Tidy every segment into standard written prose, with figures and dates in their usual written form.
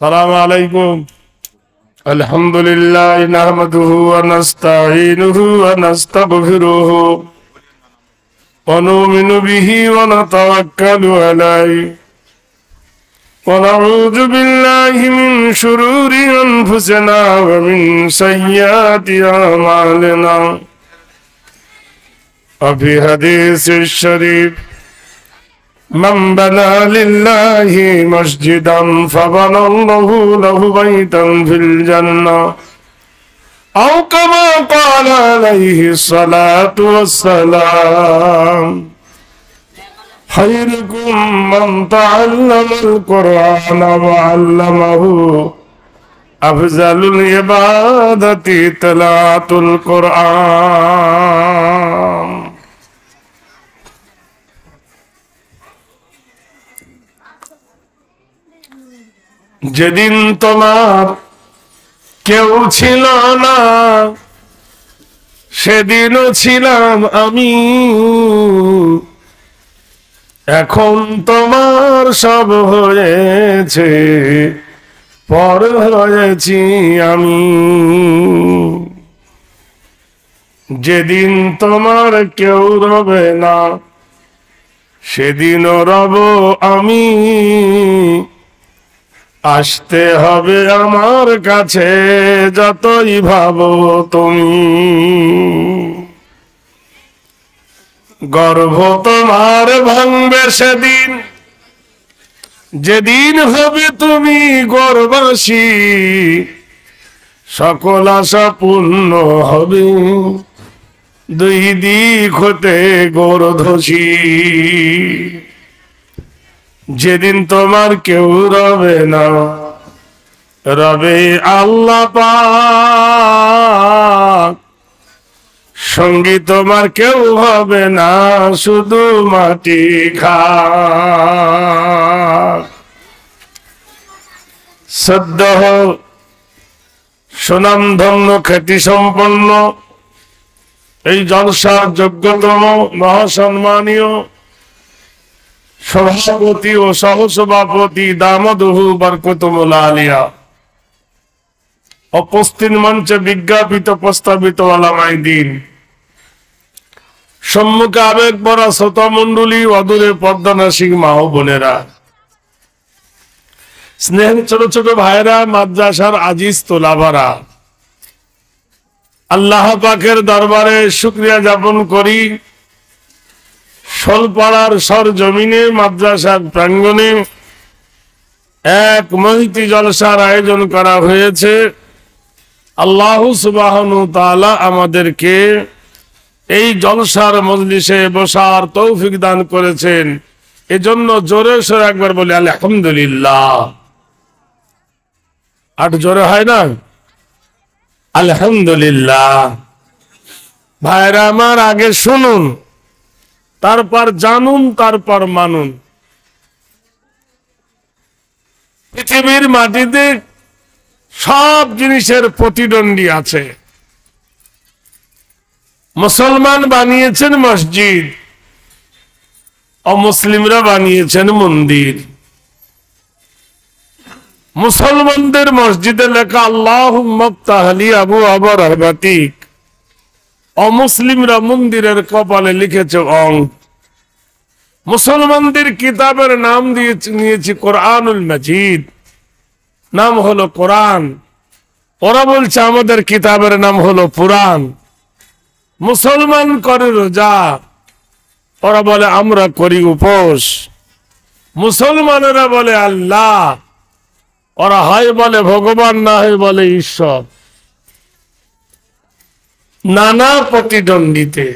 السلام عليكم. الحمد لله نحمده ونستعينه ونستغفره ونؤمن به ونتوكل عليه ونعوذ بالله من شرور أنفسنا ومن سيئات أعمالنا. وفي حديث الشريف من بنى لله مسجدا فبنى الله له بيتا في الجنة أو كما قال عليه الصلاة والسلام خيركم من تعلم القرآن وعلمه أفضل العبادة تلاوة القرآن. যেদিন তোমার কেউ ছিল না সেদিনও ছিলাম আমি, এখন তোমার সব হয়েছে পর হয়েছি আমি। যেদিন তোমার কেউ রবে না সেদিনও রব আমি, আসতে হবে আমার কাছে যতই ভাবো তুমি। গর্ভ তোমার ভাঙবে সেদিন, যেদিন হবে তুমি গর্ভবাসী, সকল আশা পূর্ণ হবে দুই দিক হতে গর্ধসী। যেদিন তোমার কেউ রবে না রবে আল্লাহ পাক, সঙ্গী তোমার কেউ হবে না শুধু মাটি খাক। সদ্য সুনামধন্য খ্যাতি সম্পন্ন এই জলসার যোগ্যতম মহাসম্মানীয় সভাপতি ও সহসভাপতি দামদহু বরকতুল আলিয়া, উপস্থিত মঞ্চে বিজ্ঞাপিত প্রস্তাবিত ওলামায়ে দ্বীন, সম্মুখে আবেগ ভরা শ্রোতা মণ্ডলী, অদূরে পর্দানাসিক মা ও বোনেরা, স্নেহের ছোট ছোট ভাইরা, মাদ্রাসার আজিজ তোলাবারা, আল্লাহ পাকের দরবারে শুকরিয়া জ্ঞাপন করি। শোলপাড়ার সরজমিনে মাদ্রাসার প্রাঙ্গণে এক মহিতি জলসার আয়োজন করা হয়েছে। আল্লাহ সুবহানাহু ওয়া তাআলা আমাদেরকে এই জলসার মজলিসে বসার তৌফিক দান করেছেন, এজন্য জোরে সোরে একবার বলি আলহামদুলিল্লাহ। আর জোরে হয় না? আলহামদুলিল্লাহ। ভাইরা আমার, আগে শুনুন, তারপর জানুন, তারপর মানুন। পৃথিবীর মাটিতে সব জিনিসের প্রতিদ্বন্দ্বী আছে। মুসলমান বানিয়েছেন মসজিদ, অমুসলিমরা বানিয়েছেন মন্দির। মুসলমানদের মসজিদে লেখা আল্লাহুম্মা ইফতাহ লি আবওয়াবা রাহমাতিক, অমুসলিমরা মন্দিরের কপালে লিখেছে অং। মুসলমানদের কিতাবের নাম নিয়েছি কোরআনুল মাজিদ, নাম হলো কোরআন। ওরা বলছে আমাদের কিতাবের নাম হলো পুরাণ। মুসলমান করে রোজা, ওরা বলে আমরা করি উপোস। মুসলমানেরা বলে আল্লাহ, ওরা হয় বলে ভগবান, না হয় বলে ঈশ্বর। নানা প্রতিদ্বন্দ্বিতে।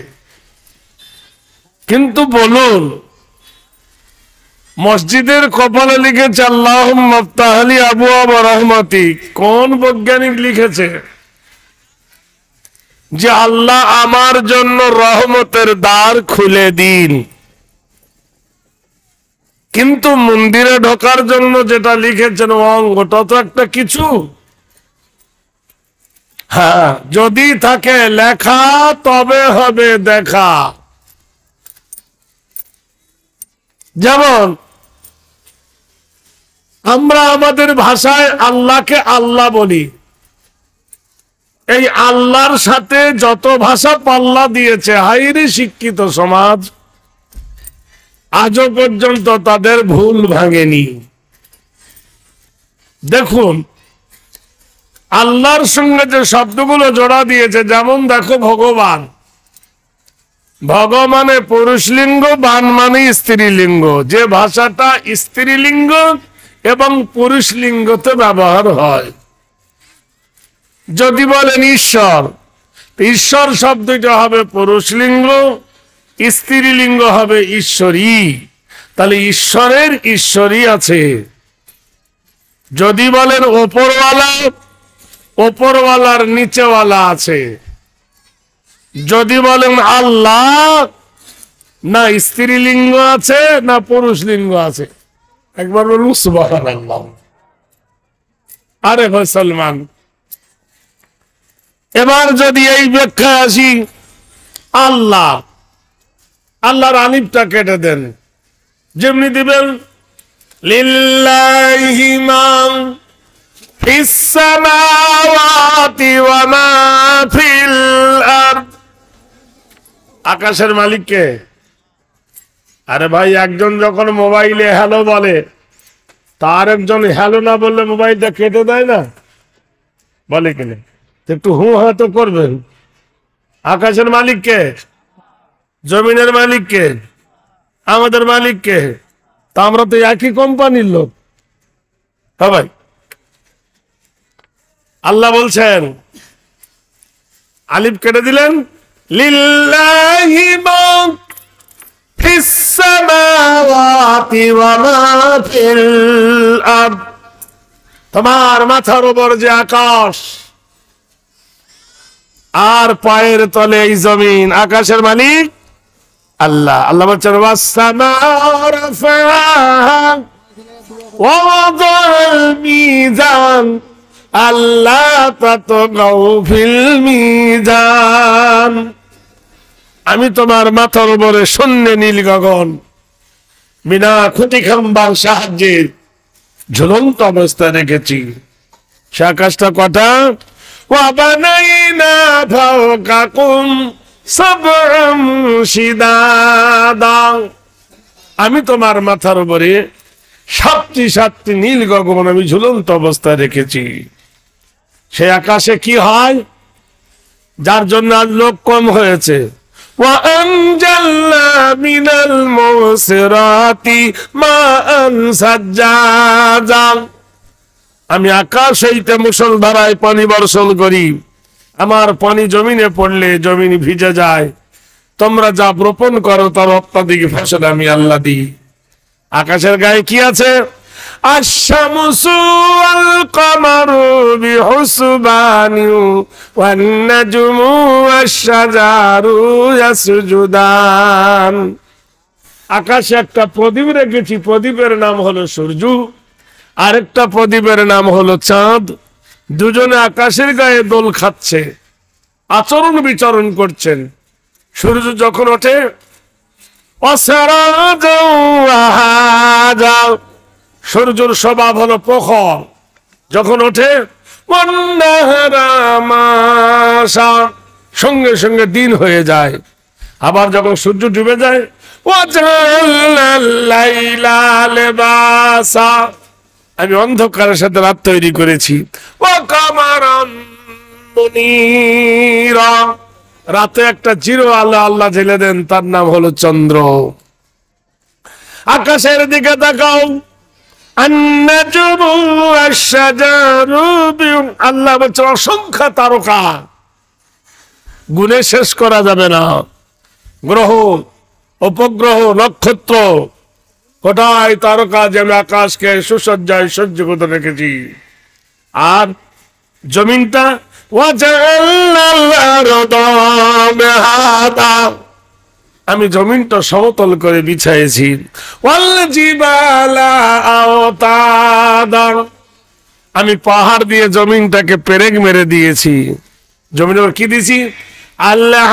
কিন্তু বলুন, মসজিদের কপালে লিখেছে আল্লাহুম্মা ইফতাহ লি আবওয়াবা রাহমাতিক, কোন বৈজ্ঞানিক লিখেছে যে আল্লাহ আমার জন্য রহমতের দ্বার খুলে দিন? কিন্তু মন্দিরে ঢোকার জন্য যেটা লিখেছেন অং, ওটা তো একটা কিছু। হ্যাঁ, যদি থাকে লেখা তবে হবে দেখা। যেমন আমরা আমাদের ভাষায় আল্লাহকে আল্লাহ বলি। এই আল্লাহর সাথে যত ভাষা পাল্লা দিয়েছে, হাইরে শিক্ষিত সমাজ, আজও পর্যন্ত তাদের ভুল ভাঙেনি। দেখুন আল্লাহর সঙ্গে যে শব্দগুলো জোড়া দিয়েছে, যেমন দেখো ভগবান, ভগ মানে পুরুষলিঙ্গ, বান মানে স্ত্রীলিঙ্গ। যে ভাষাটা স্ত্রীলিঙ্গ এবং পুরুষলিঙ্গতে ব্যবহার হয়। যদি বলেন ঈশ্বর, ঈশ্বর শব্দটা হবে পুরুষলিঙ্গ, স্ত্রীলিঙ্গ হবে ঈশ্বরী। তাহলে ঈশ্বরের ঈশ্বরী আছে। যদি বলেন ওপরওয়ালা, ওপরওয়ালার নিচেওয়ালা আছে। যদি বলেন আল্লাহ, না স্ত্রীলিঙ্গ আছে না পুরুষলিঙ্গ আছে। একবার বলুন সুবহানাল্লাহ। আরে মুসলমান, এবার যদি এই ব্যাখ্যায় আসি, আল্লাহ, আল্লাহর আলিফটা কেটে দেন, যেমনি দিবেন লিল্লাহি মা ফিস সামাওয়াতি ওয়া মা ফিল আরদ। আকাশের মালিক কে? আরে ভাই, একজন যখন মোবাইলে হ্যালো বলে, তার একজন হ্যালো না বললে মোবাইলটা কেটে দেয় না? বলে কিনা? একটু হু হা তো করবেন। আকাশের মালিক কে? জমিনের মালিক কে? আমাদের মালিক কে? তা আমরা তো একই কোম্পানির লোক। হ্যাঁ ভাই, আল্লাহ বলছেন, আলিফ কেটে দিলেন, লিল্লাহি মা ফিস সামাওয়াতি ওয়া মা ফিল আরদ। তোমার মাথার উপর যে আকাশ আর পায়ের তলে এই জমিন, আকাশের মালিক আল্লাহ। আল্লাহ বলছেন ওয়াস-সামা'a রাফা'হা ওয়া ওয়াদা'আল মিজান আল্লা তাতগাউ ফিল মিজান। আমি তোমার মাথার উপরে শূন্য নীল গগন বিনা খুঁটি খাম্বার সাহায্যে ঝুলন্ত অবস্থায় রেখেছি। সে আকাশটা কটা? ওয়া বানাইনা ফাওকাকুম সাব'আন শিদাদা। আমি তোমার মাথার উপরে সাতটি নীল গগন আমি ঝুলন্ত অবস্থায় রেখেছি। সে আকাশে কি হয়, যার জন্য আজ লোক কম হয়েছে? ওয়া আনজালনা মিনাল মুসরাতি মাআন সাজ্জাজা। আমি আকাশ হইতে মুষলধারায় পানি বর্ষণ করি। আমার পানি জমিনে পড়লে জমিন ভিজে যায়। তোমরা যা রোপণ করো তার অত্যাধিক ফসল আমি আল্লাহ দিই। আকাশের গায়ে কি আছে? আশ-শামসু ওয়াল কামারু বিহুসবানি ওয়ান নাজমু ওয়াশ-শাজারু ইয়াসজুদান। আকাশে একটা প্রদীপ রেখেছি, প্রদীপের নাম হলো সূর্য, আরেকটা প্রদীপের নাম হলো চাঁদ। দুজনে আকাশের গায়ে দোল খাচ্ছে, আচরণ বিচরণ করছেন। সূর্য যখন ওঠে, সূর্যের স্বভাব হলো প্রখর। যখন ওঠে, সঙ্গে সঙ্গে দিন হয়ে যায়। আবার যখন সূর্য ডুবে যায়, আমি অন্ধকারের সাথে রাত তৈরি করেছি। রাতে একটা চির আলো আল্লাহ জেলে দেন, তার নাম হলো চন্দ্র। আকাশের দিকে তাকাও, আল্লাহ বলছে অসংখ্য তারকা, গুণে শেষ করা যাবে না। গ্রহ, উপগ্রহ, নক্ষত্র, কোথায় তারকা যে আমি আকাশকে সুসজ্জায় সহ্য করতে রেখেছি। আর জমিনটা আমি জমিনটা সমতল করে বিছাইছি। আমি পাহাড় দিয়ে জমিনটাকে পেরেক মেরে দিয়েছি। জমিন কি দিয়েছি? আল্লাহ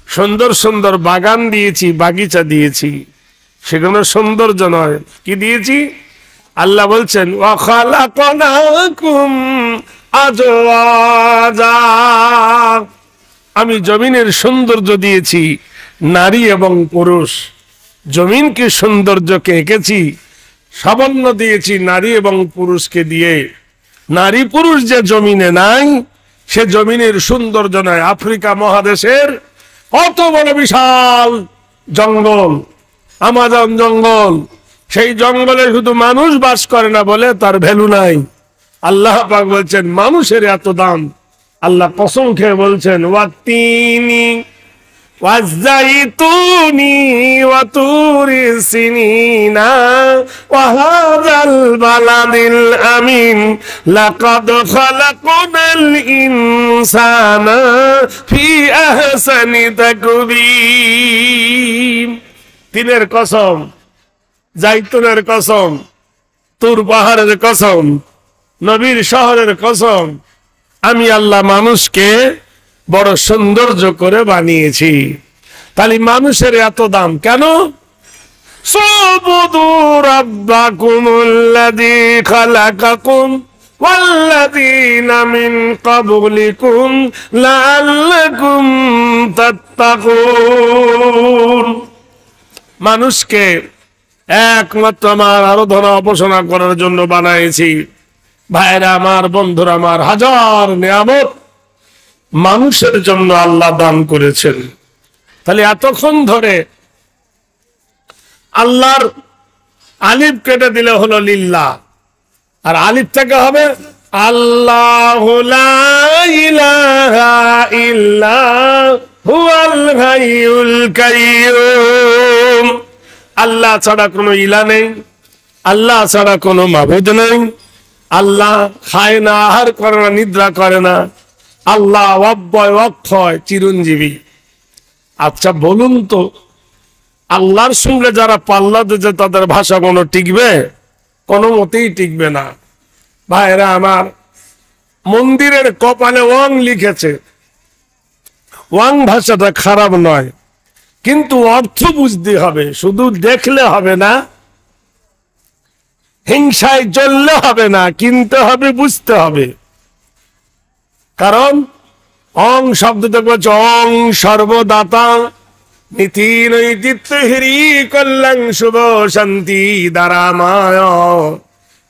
সুন্দর সুন্দর বাগান দিয়েছি, বাগিচা দিয়েছি, সেগুলো সৌন্দর্য নয়, কি দিয়েছি? আল্লাহ বলছেন ওয়া খালাকনাকুম আজওয়াজা, আমি জমিনের সৌন্দর্য দিয়েছি নারী এবং পুরুষ। জমিনকে সৌন্দর্যকে এঁকেছি, সাবন্য দিয়েছি নারী এবং পুরুষকে দিয়ে। নারী পুরুষ যে জমিনে নাই, সে জমিনের সৌন্দর্য নয়। আফ্রিকা মহাদেশের কত বড় বিশাল জঙ্গল, আমাজন জঙ্গল, সেই জঙ্গলে শুধু মানুষ বাস করে না বলে তার ভ্যালু নাই। আল্লাহ পাক বলছেন মানুষের এত দাম। আল্লাহ কসম খেয়ে বলছেন ওয়াতিনি ওয়াজাইতুনি ওয়া তুরি সিনিনা ওয়া হাযাল বালাদিল আমিন লাকাদ খালাকনাল ইনসানা ফি আহসানি তাকবীম। তিনের কসম, জাইতুনের কসম, তুর পাহাড়ের কসম, নবীর শহরের কসম, আমি আল্লাহ মানুষকে বড় সৌন্দর্য করে বানিয়েছি। তাহলে মানুষের এত দাম কেন? সুবুদু রাব্বাকুমুল্লাযী খালাকাকুম ওয়াল্লাযীনা মিন ক্বাবলিকুম লাআল্লাকুম তাত্তাকুন। মানুষকে একমাত্র আমার আরাধনা উপাসনা করার জন্য বানাইছি। ভাইরা আমার, বন্ধুরা আমার, হাজার নিয়ামত মানুষের জন্য আল্লাহ দান করেছেন। তাহলে এতক্ষণ ধরে আল্লাহর আলিফ কেটে দিলে হলো লিল্লাহ, আর আলিফ থেকে হবে আল্লাহু লা ইলাহা ইল্লা হুয়াল হাইয়ুল কাইয়্যুম। আল্লাহ ছাড়া কোনো ইলা নেই, আল্লাহ ছাড়া কোনো মাবুদ নেই। আল্লাহ খায় না, আহার করে না, নিদ্রা করে না। আল্লাহ অব্যয় অক্ষয় চিরঞ্জীবী। আচ্ছা বলুন তো, আল্লাহর সঙ্গে যারা পাল্লা দিয়েছে তাদের ভাষা কোনো টিকবে? কোনো মতেই টিকবে না। ভাইরা আমার, মন্দিরের কপালে ওয়াং লিখেছে। ওয়াং ভাষাটা খারাপ নয়, কিন্তু অর্থ বুঝতে হবে, শুধু দেখলে হবে না, হিংসায় জ্বললে হবে না, কিনতে হবে, বুঝতে হবে। কারণ অং শব্দ থেকে বলছে অং সর্বদাতা নীতি নৈতিত্ব হরি কল্যাণ শুভ শান্তি দ্বারামায়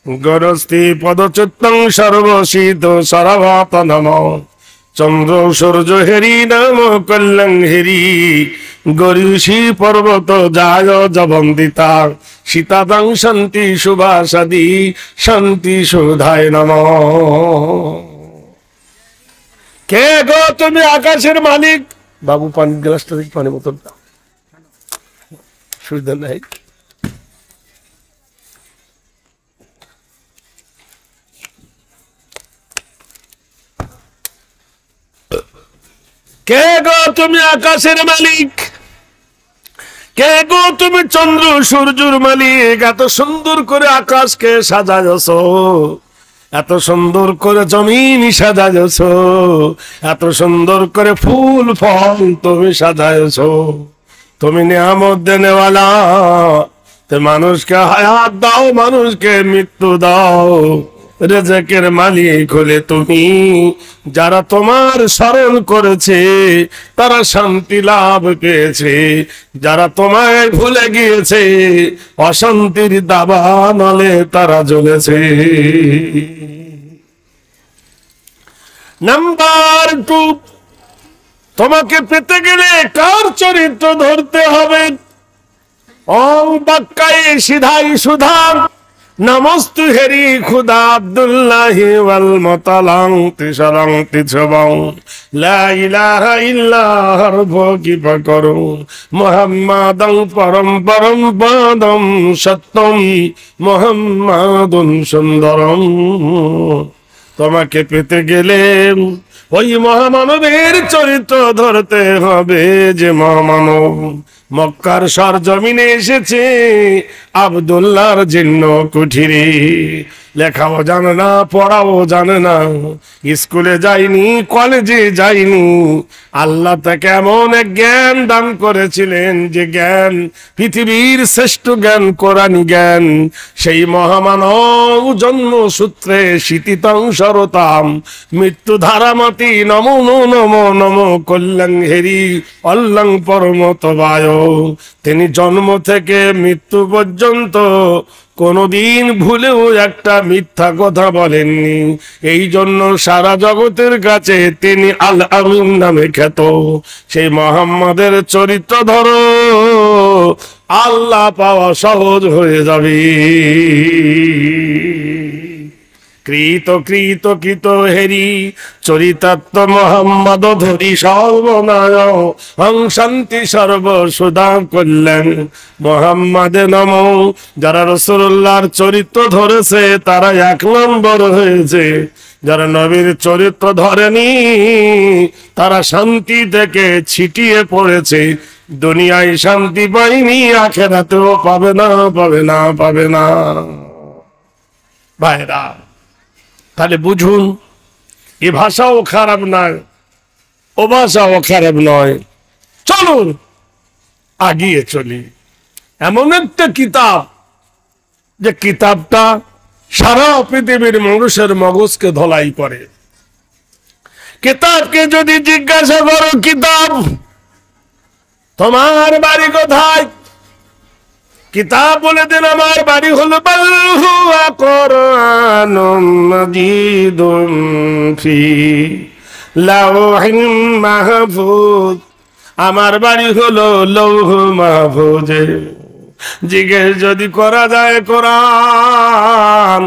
গরস্তি পদচ্যুতং সর্বশীত সর্বত নম চন্দ্র সূর্য হেরি নাম কল্যাণ হেরি গরিষি পর্বত যায় জবন্দিতা সীতাদাং শান্তি সুভাষাদি শান্তি সুধায় নম। কে গো তুমি আকাশের মালিক? বাবু পানি গ্লাসটা দেখি, পানি বোতলটা সুবিধা নাই। কে গো তুমি আকাশের মালিক? কে গো তুমি চন্দ্র সূর্যের মালিক? এত সুন্দর করে আকাশকে সাজাইছ, এত সুন্দর করে জমিন সাজাইছ, এত সুন্দর করে ফুল ফল তুমি সাজাইছ। তুমি নিয়ামত দেনেওয়ালা, তে মানুষকে হায়াত দাও, মানুষকে মৃত্যু দাও, রেজেকের মালিক হলে তুমি। যারা তোমার স্মরণ করেছে তারা শান্তি লাভ পেয়েছে, যারা তোমায় ভুলে গিয়েছে অশান্তির দাবানলে তারা জ্বলেছে। নাম্বার 2, তোমাকে পেতে গেলে কার চরিত্র ধরতে হবে? ওং বাক্কায়ে সিধাই সুধাম নমস্তু হেরি খুদা আব্দুল্লাহি ওয়াল মুতালাং তিশরং তিছবং লা ইলাহা ইল্লাহর ভোগি পকরু মুহাম্মাদাং পরম পরম পদম সত্যম মুহাম্মাদুন সুন্দরম। তোমাকে পেতে গেলে ওই মহামানবের চরিত্র ধরতে হবে, যে মহামানব মক্কার সরজমিনে এসেছে আব্দুল্লাহর জীর্ণ কুঠিরে। লেখাও জানে না, পড়াও জানে না, স্কুলে যায়নি, কলেজে যায়নি। আল্লাহ তাকে এমন এক জ্ঞান দান করেছিলেন যে জ্ঞান পৃথিবীর শ্রেষ্ঠ জ্ঞান, কোরআনী জ্ঞান। সেই মহামানব জন্মসূত্রে শীতিতং সরতাম মৃত্যু ধারামাতি নমো নমো নমো কল্যাণ হেরি অল্লাং পরমত বায়। তিনি জন্ম থেকে মৃত্যু পর্যন্ত কোনদিন ভুলেও একটা মিথ্যা কথা বলেননি। এই জন্য সারা জগতের কাছে তিনি আল আমিন নামে খ্যাত। সেই মুহাম্মাদের চরিত্র ধরো, আল্লাহ পাওয়া সহজ হয়ে যাবে। কৃত কৃত কৃত হেরি চরিতাত্ম মোহাম্মদ ধরি সর্বনায় হং শান্তি সর্ব সুধা কল্যাণ মোহাম্মদে নম। যারা রাসূলুল্লাহর চরিত্র ধরেছে তারা 1 নম্বর হয়েছে। যারা নবীর চরিত্র ধরেনি তারা শান্তি থেকে ছিটিয়ে পড়েছে। দুনিয়ায় শান্তি পায়নি, আখিরাতেও পাবে না, পাবে না, পাবে না। ভাইরা, তাহলে বুঝুন, এ ভাষাও খারাপ নয়, ও ভাষাও খারাপ নয়। চলুন আগিয়ে চলি। এমন একটা কিতাব যে কিতাবটা সারা পৃথিবীর মানুষের মগজকে ধলাই করে। কিতাবকে যদি জিজ্ঞাসা করো, কিতাব তোমার বাড়ি কোথায়? কিতাব বলে দেন আমার বাড়ি হলো বাল হুয়া কুরআনুম মাজিদুন ফি লাওহিন মাহফুজ। আমার বাড়ি হলো লৌহ মাহফুজে। জিজ্ঞেস যদি করা যায় কোরআন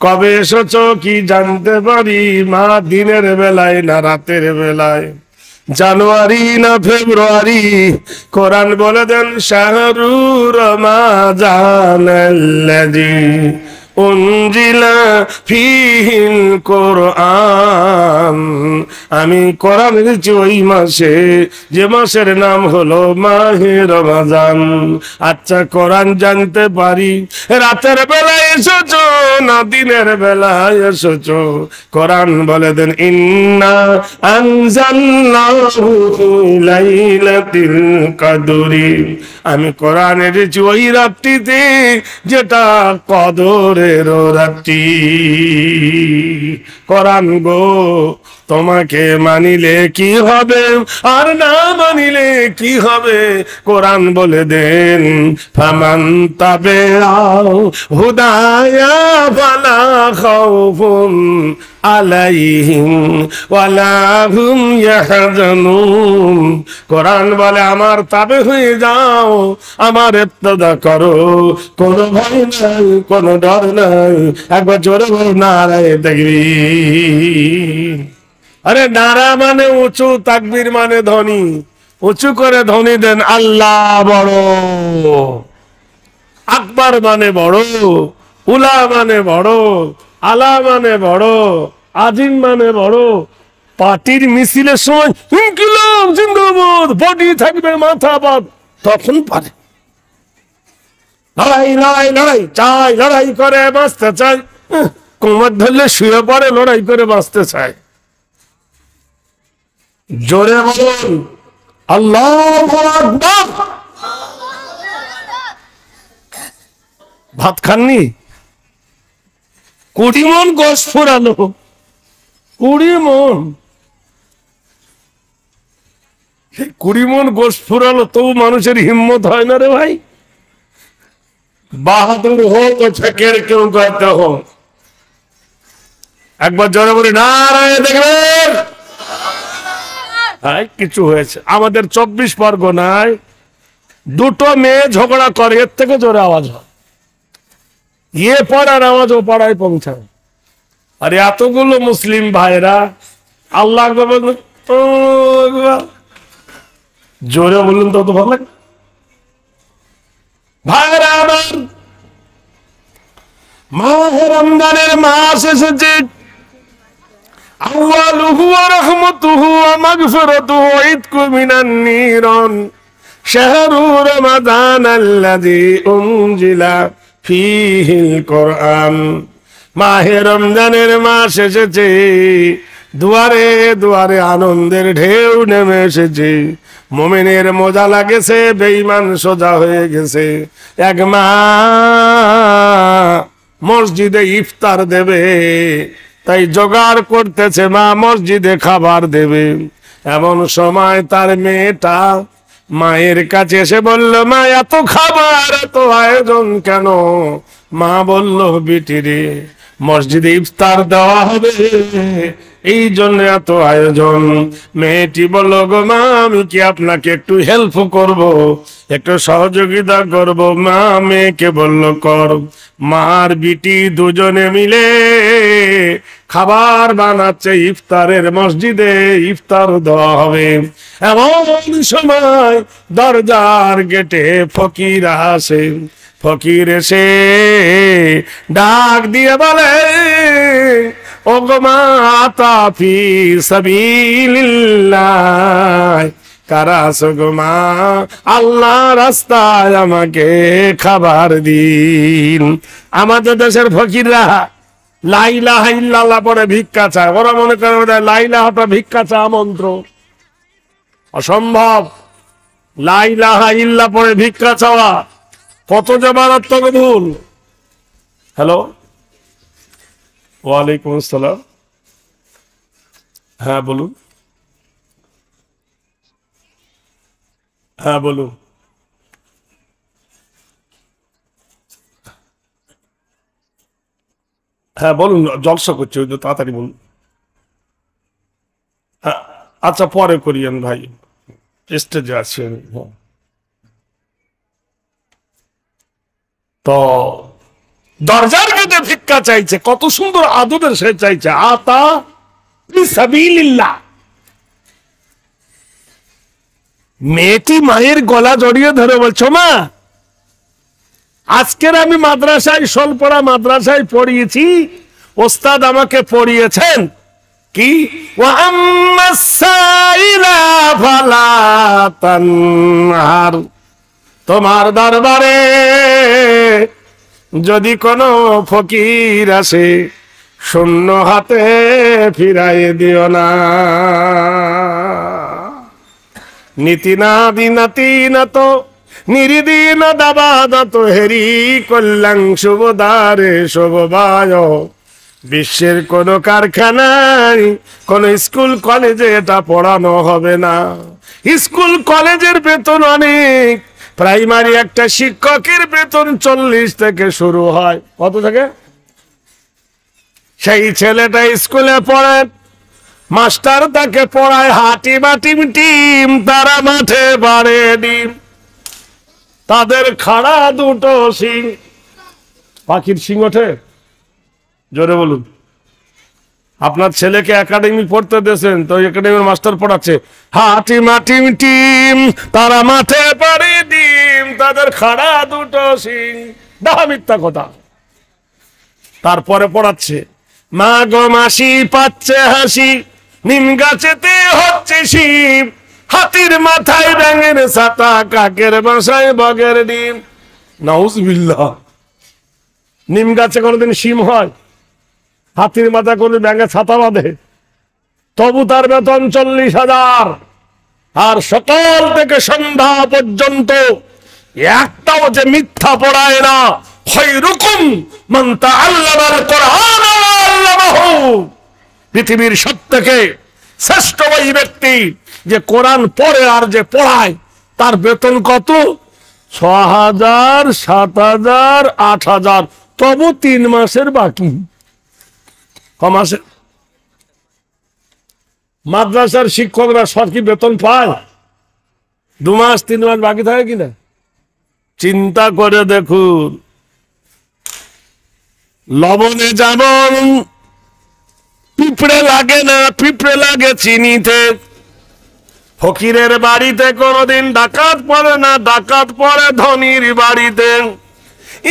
কবে এসেছো কি জানতে পারি, মা দিনের বেলায় না রাতের বেলায়, জানুয়ারি না ফেব্রুয়ারি? কোরআন বলে দেন শাহরু রমাজানাল্লাযী উনজিলা ফীহিল কোরআন। আমি কোরআন এনেছি ওই মাসে যে মাসের নাম হলো মাহে রমজান। আচ্ছা, কোরআন জানতে পারি রাতের বেলায় এসেছো না দিনের বেলায় এসেছো? কোরআন বলে দেন ইন্না আনজালনাহু ফী লাইলাতিল কদরি। আমি কোরআন এনেছি ওই রাত্রিতে যেটা কদরের রাত্রি। কোরআন গো তোমাকে মানিলে কি হবে আর না মানিলে কি হবে? কোরআন বলে দেন ফামান তাবিআ হুদায়া ফালা খাউফুন আলাইহিম ওয়ালা হুম ইয়াহজানুন। কোরআন বলে আমার তাবে হয়ে যাও, আমার ইত্তেদা করো, কোনো ভয় নাই, কোনো ডর নাই। একবার জোরে বলো নারায়ে তাকবীর। আরে নারা মানে উঁচু, তাকবীর মানে ধ্বনি। উঁচু করে ধ্বনি দেন আল্লাহ বড়। আকবার মানে বড়, উলা মানে বড়, আলা মানে বড়, আজিম মানে বড়। পার্টির মিছিলের সময় ইনকিলাব জিন্দাবাদ বডি থাকবে মাথা বাদ, তখন পারে। লড়াই লড়াই লড়াই চাই, লড়াই করে বাঁচতে চাই। কোমর ধরলে শুয়ে পড়ে, লড়াই করে বাঁচতে চায়। জোরে বলুন আল্লাহু আকবার। ভাত খাননি? 20 মণ গোশ ফুরালো, 20 মণ। 20 মণ গোশ ফুরালো, তবু মানুষের হিম্মত হয় না রে ভাই। বাহাদুর হোক ও ফেকের কেউ করতে হোক, একবার জোরে বলি নারায়ে তাকবীর। কিছু হয়েছে আমাদের 24 পরগনায় 2টো মেয়ে ঝগড়া করে, এর থেকে জোরে আওয়াজ হয়। ইয়ে পড়ার আওয়াজ ও পাড়ায় পৌঁছায়। আর এতগুলো মুসলিম ভাইরা আল্লাহ জোরে বলুন তো ভালো লাগে। ভাইরা আমার, মাহে রমজানের মাস এসেছে। আউয়ালুহু ওয়া রাহমাতুহু ওয়া মাগফিরাতুহু ওয়া ইতকু মিনান নিরান। শাহরু রমাদান আল্লাযী উনজিলা ফীহিল কোরআন। মাহে রমজানের মাস এসেছে, দুয়ারে দুয়ারে আনন্দের ঢেউ নেমে এসেছে। মুমিনের মজা লাগেছে, বেঈমান সোজা হয়ে গেছে। এক মা মসজিদে ইফতার দেবে, তাই জোগাড় করতেছে, মা মসজিদে খাবার দেবে। এমন সময় তার মেয়েটা মায়ের কাছে এসে বলল, মা এত খাবার, এত আয়োজন কেন? মা বলল, বিটিরে মসজিদে ইফতার দেওয়া হবে, এই জন্য এত আয়োজন। মেয়েটি বলল, গো মা, আমি কি আপনাকে একটু হেল্প করব, একটু সহযোগিতা করব? মা মেয়েকে বলল, কর। মার বিটি দুজনে মিলে খাবার বানাচ্ছে, ইফতারের মসজিদে ইফতার দেওয়া হবে। এমন সময় দরজার গেটে ফকির আসে। ফকির এসে ডাক দিয়ে বলে, ও গো মা, আতা ফি সাবিলিল্লাহ, কারা আছো গো মা? আল্লাহ রাস্তায় আমাকে খাবার দিন। আমাদের দেশের ফকিররা লা ইলাহা ইল্লাল্লাহ পরে ভিক্ষা চায়। ওরা মনে করে লা ইলাহাটা ভিক্ষা চা মন্ত্র, অসম্ভব। লা ইলাহা ইল্লা পরে ভিক্ষা চাওয়া কত যে মারাত্মক ভুল। হ্যালো, ওয়ালাইকুম আসসালাম। হ্যাঁ বলুন, হ্যাঁ বলুন। হ্যাঁ বলুন, জলসা করছি, ওই তো, তাড়াতাড়ি বলুন। হ্যাঁ, আচ্ছা পরে করিয়েন ভাই, স্টেজে আছি আমি। হ্যাঁ। তো দরজার কাছে ভিক্ষা চাইছে, কত সুন্দর আদরের সে চাইছে, আতা ফি সাবিলিল্লাহ। মেয়েটি মায়ের গলা জড়িয়ে ধরে বলছো, মা আজকের আমি মাদ্রাসায়, সোলপড়া মাদ্রাসায় পড়িয়েছি, ওস্তাদ আমাকে পড়িয়েছেন কি, ওয়া আম্মাস সাইলা ফালা তানহার, তোমার দরবারে যদি কোনো ফকির আসে, শূন্য হাতে ফিরাই দিও না। নীতি না দিনাতি না তো নিরিদিন দাবাদত হেরি কল্যাণ শুভদারে শুভবায়। বিশ্বের কোন কারখানায়, কোন স্কুল কলেজে এটা পড়ানো হবে না। স্কুল কলেজের বেতন অনেক, প্রাইমারি একটা শিক্ষকের বেতন 40 থেকে শুরু হয়। কত থেকে? সেই ছেলেটা স্কুলে পড়ে, মাস্টার তাকে পড়ায় হাটি বাটি টিম, তারা মাঠে বাড়ে ডিম, তাদের খাড়া দুটো শিং। পাখির শিং ওঠে? জোরে বলুন। আপনার ছেলেকে একাডেমি পড়তে দিয়েছেন, তো একাডেমির মাস্টার পড়াচ্ছে, হাটি মাটি টিম, তারা মাঠে পাড়ি ডিম, তাদের খাড়া দুটো শিং। দেখা মিথ্যা কথা। তারপরে পড়াচ্ছে, মা গো মাসি পাচ্ছে হাসি, নিম গাছেতে হচ্ছে শিব, হাতির মাথায় ব্যাঙের ছাতা, কাকের বাসায় বগের ডিম। নাউজুবিল্লাহ। নিম গাছে কোনোদিন শিম হয়? হাতির মাথা কোনো ব্যাঙের ছাতা বাঁধে? তবু তার বেতন 40,000। আর সকাল থেকে সন্ধ্যা পর্যন্ত একটাও যে মিথ্যা পড়ায় না। খায়রুকুম মান তাআল্লামাল কুরআন ওয়া আল্লামাহু, পৃথিবীর সবথেকে শ্রেষ্ঠ ওই ব্যক্তি যে কোরআন পড়ে আর যে পড়ায়। তার বেতন কত? 6,000, 7,000, 8,000। তবু 3 মাসের বাকি। কমাসে মাদ্রাসার শিক্ষকরা সরকারি বেতন পায়? 2 মাস 3 মাস বাকি থাকে কিনা? চিন্তা করে দেখুন। লবণে যেমন পিঁপড়ে লাগে না, পিঁপড়ে লাগে চিনিতে। ফকিরের বাড়িতে কোনোদিন ডাকাত পড়ে না, ডাকাত পড়ে ধনীর বাড়িতে।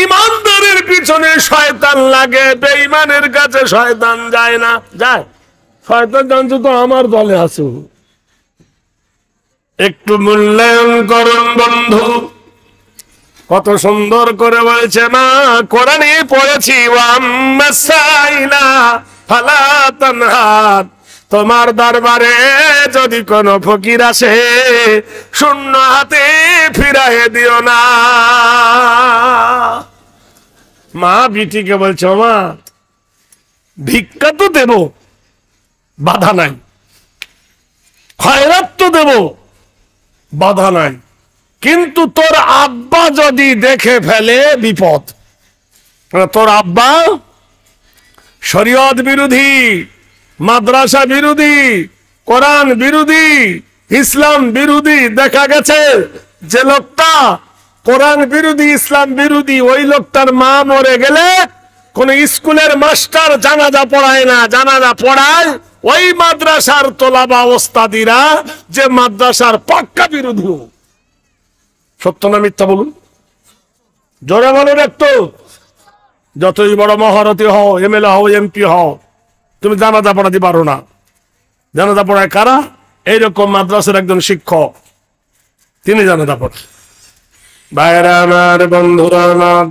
ইমানদারের পিছনে শয়তান লাগে, বেঈমানের কাছে শয়তান যায় না। যায়? শয়তান জানছো তো আমার দলে আছো। একটু মূল্যায়ন করুন বন্ধু। কত সুন্দর করে বলছে না, কোরআনে পড়েছি তোমার দরবারে যদি কোনো ফকির আসে শূন্য হাতে ফিরাইয়ে দিও না। মা বিটিকে বলছে, মা ভিক্ষা তো দেব, বাধা নাই, খয়রাত তো দেব, বাধা নাই, কিন্তু তোর আব্বা যদি দেখে ফেলে বিপদ। তোর আব্বা শরীয়ত বিরোধী, মাদ্রাসা বিরোধী, কোরআন বিরোধী, ইসলাম বিরোধী। দেখা গেছে যে লোকটা কোরআন বিরোধী, ইসলাম বিরোধী, ওই লোকটার মা মরে গেলে কোন স্কুলের মাস্টার জানাজা পড়ায় না, জানাজা পড়ায় ওই মাদ্রাসার তোলাবা ওস্তাদিরা যে মাদ্রাসার পাক্কা বিরোধী। সত্য না মিথ্যা বলুন? জোরে বলুন একটু। যতই বড় মহারথী হও, এমএলএ হও, এমপি হও, তুমি জানাজা পড়াতে পারো না। জানাজা পড়ায় কারা? এইরকম মাদ্রাসার একজন শিক্ষক, তিনি জানাজা পড়ায়। ভাইরা আমার, বন্ধুরা আমার,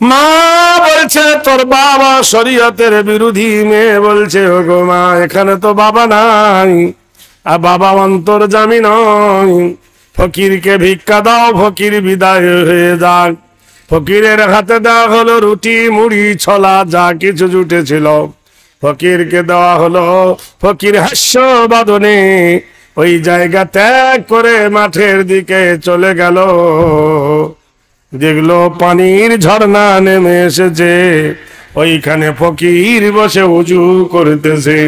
মা বলছে তোর বাবা শরীয়তের বিরোধী। মেয়ে বলছে, ও গো মা, এখানে তো বাবা নাই, আর বাবা অন্তর্যামী নয়। ফকিরকে ভিক্ষা দাও, ফকির বিদায় হয়ে যাক। ফকিরের হাতে দেওয়া হলো রুটি, মুড়ি, ছোলা, যা কিছু জুটেছিল ফকিরকে দেওয়া হলো। ফকির হাস্য বাদনে ওই জায়গা ত্যাগ করে মাঠের দিকে চলে গেল। দেখলো পানির ঝর্ণা নেমে এসেছে, ওইখানে ফকির বসে উজু করতেছে।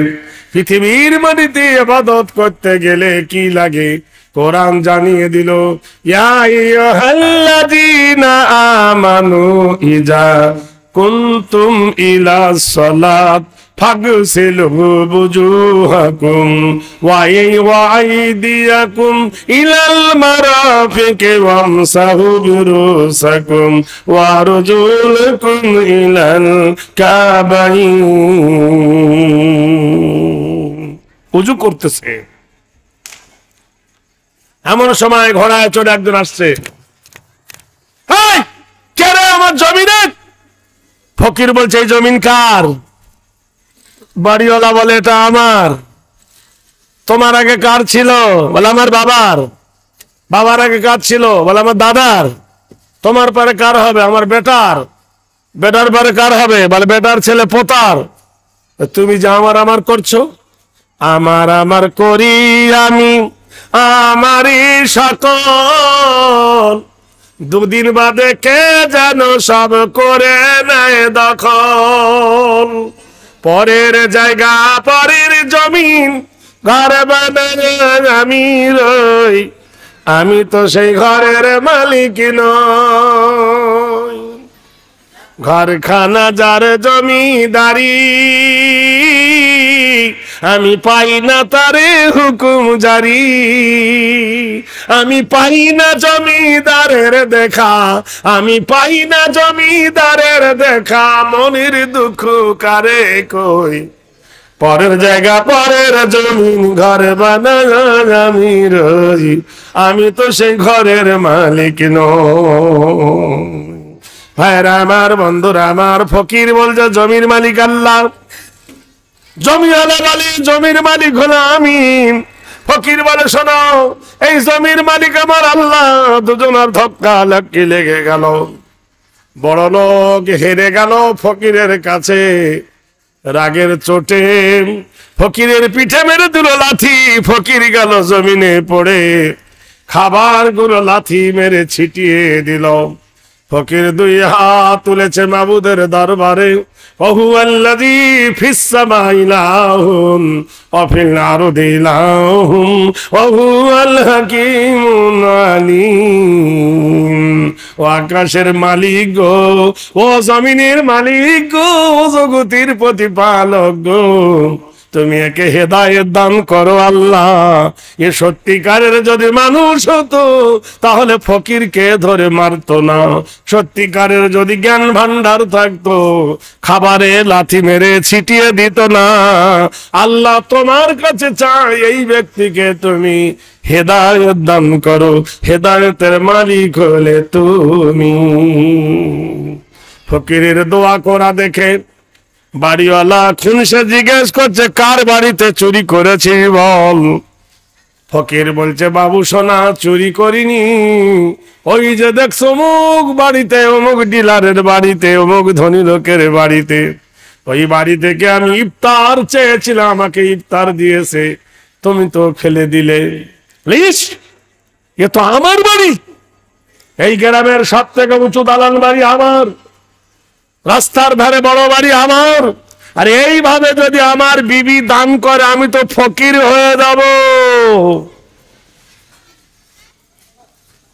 পৃথিবীর মাটিতে ইবাদত করতে গেলে কি লাগে কোরআন জানিয়ে দিল, ইয়া আইয়ুহাল্লাযীনা আমানু ইযা কুনতুম ইলা সলাত ফাগসিলু বুজুহাকুম ওয়া আইদিয়াকুম ইলাল মারাফিকি ওয়ামসাহু বিরুসাকুম ওয়া আরজুলাকুম ইলাল কাবাইন। উজু করতেছে, এমন সময় ঘোড়ায় চড়ে একজন আসছে। কে রে আমার জমিনে? ফকির বলছে, এই জমিন কার? বাড়িওয়ালা বলে, এটা আমার। তোমার আগে কার ছিল? বলে আমার বাবার। বাবার আগে কার ছিল? বলে আমার দাদার। তোমার পরে কার হবে? আমার বেটার। বেটার পরে কার হবে? বলে বেটার ছেলে পোতার। তুমি যা আমার আমার করছো, আমার আমার করি আমি আমারই সকল, দুদিন বাদে কে যেন সব করে নেয় দখল। পরের জায়গা, পরের জমিন, ঘর বানায় আমি রই, আমি তো সেই ঘরের মালিক নই। ঘরখানা যার জমিদারি, আমি পাই না তারে হুকুম জারি। আমি পাই না জমিদারের দেখা, আমি পাই না জমিদারের দেখা, মনের দুঃখ কারে কই। পরের জায়গা, পরের জমিন, ঘর বানায় আমি রই, আমি তো সেই ঘরের মালিক নই। ভাইরা আমার, বন্ধুরা আমার, ফকির বলছে জমির মালিক আল্লাহ। জমিওয়ালা বলে জমির মালিক হলো আমি। ফকির বলে, শোনো, এই জমির মালিক আমার আল্লাহ। দুজনের ধক্কা লাগি লেগে গেল। বড় লোক হেরে গেল ফকিরের কাছে। রাগের চোটে ফকিরের পিঠে মেরে দিল লাথি। ফকির গেল জমিনে পড়ে, খাবার গুলো লাথি মেরে ছিটিয়ে দিল। ফকির দুই হাত তুলেছে মাবুদের দরবারে। ওহুয়াল্লাযী ফিস সামাই ইলাহুন ওয়া ফিল আরদি ইলাহুন ওয়া হুয়াল হাকীমুল আলীম। ও আকাশের মালিক গো, ও জমিনের মালিক গো, ও জগতের প্রতিপালক গো, তুমি একে হেদায়েত দান করো আল্লাহ। এ সত্যিকারের যদি মানুষ হতো তাহলে ফকিরকে ধরে মারতো না, সত্যিকারের যদি জ্ঞান ভান্ডার থাকতো খাবারে লাথি মেরে ছিটিয়ে দিত না। আল্লাহ তোমার কাছে চাই এই ব্যক্তিকে তুমি হেদায়েত দান করো, হেদায়েতের মালিক হলে তুমি। ফকিরের দোয়া করা দেখে বাড়িওয়ালা খুনসে জিজ্ঞেস করছে, কার বাড়িতে চুরি করেছি বল। ফকির বলছে, বাবু সোনা চুরি করিনি, ওই যে দেখছো অমুক বাড়িতে, অমুক ডিলারের বাড়িতে, অমুক ধনী লোকের বাড়িতে, ওই বাড়ি থেকে আমি ইফতার চেয়েছিলাম, আমাকে ইফতার দিয়েছে, তুমি তো ফেলে দিলে। প্লিজ, এ তো আমার বাড়ি, এই গ্রামের সব থেকে উঁচু দালান বাড়ি আমার, রাস্তার ধারে বড় বাড়ি আমার, আর এইভাবে যদি আমার বিবি দান করে আমি তো ফকির হয়ে যাব।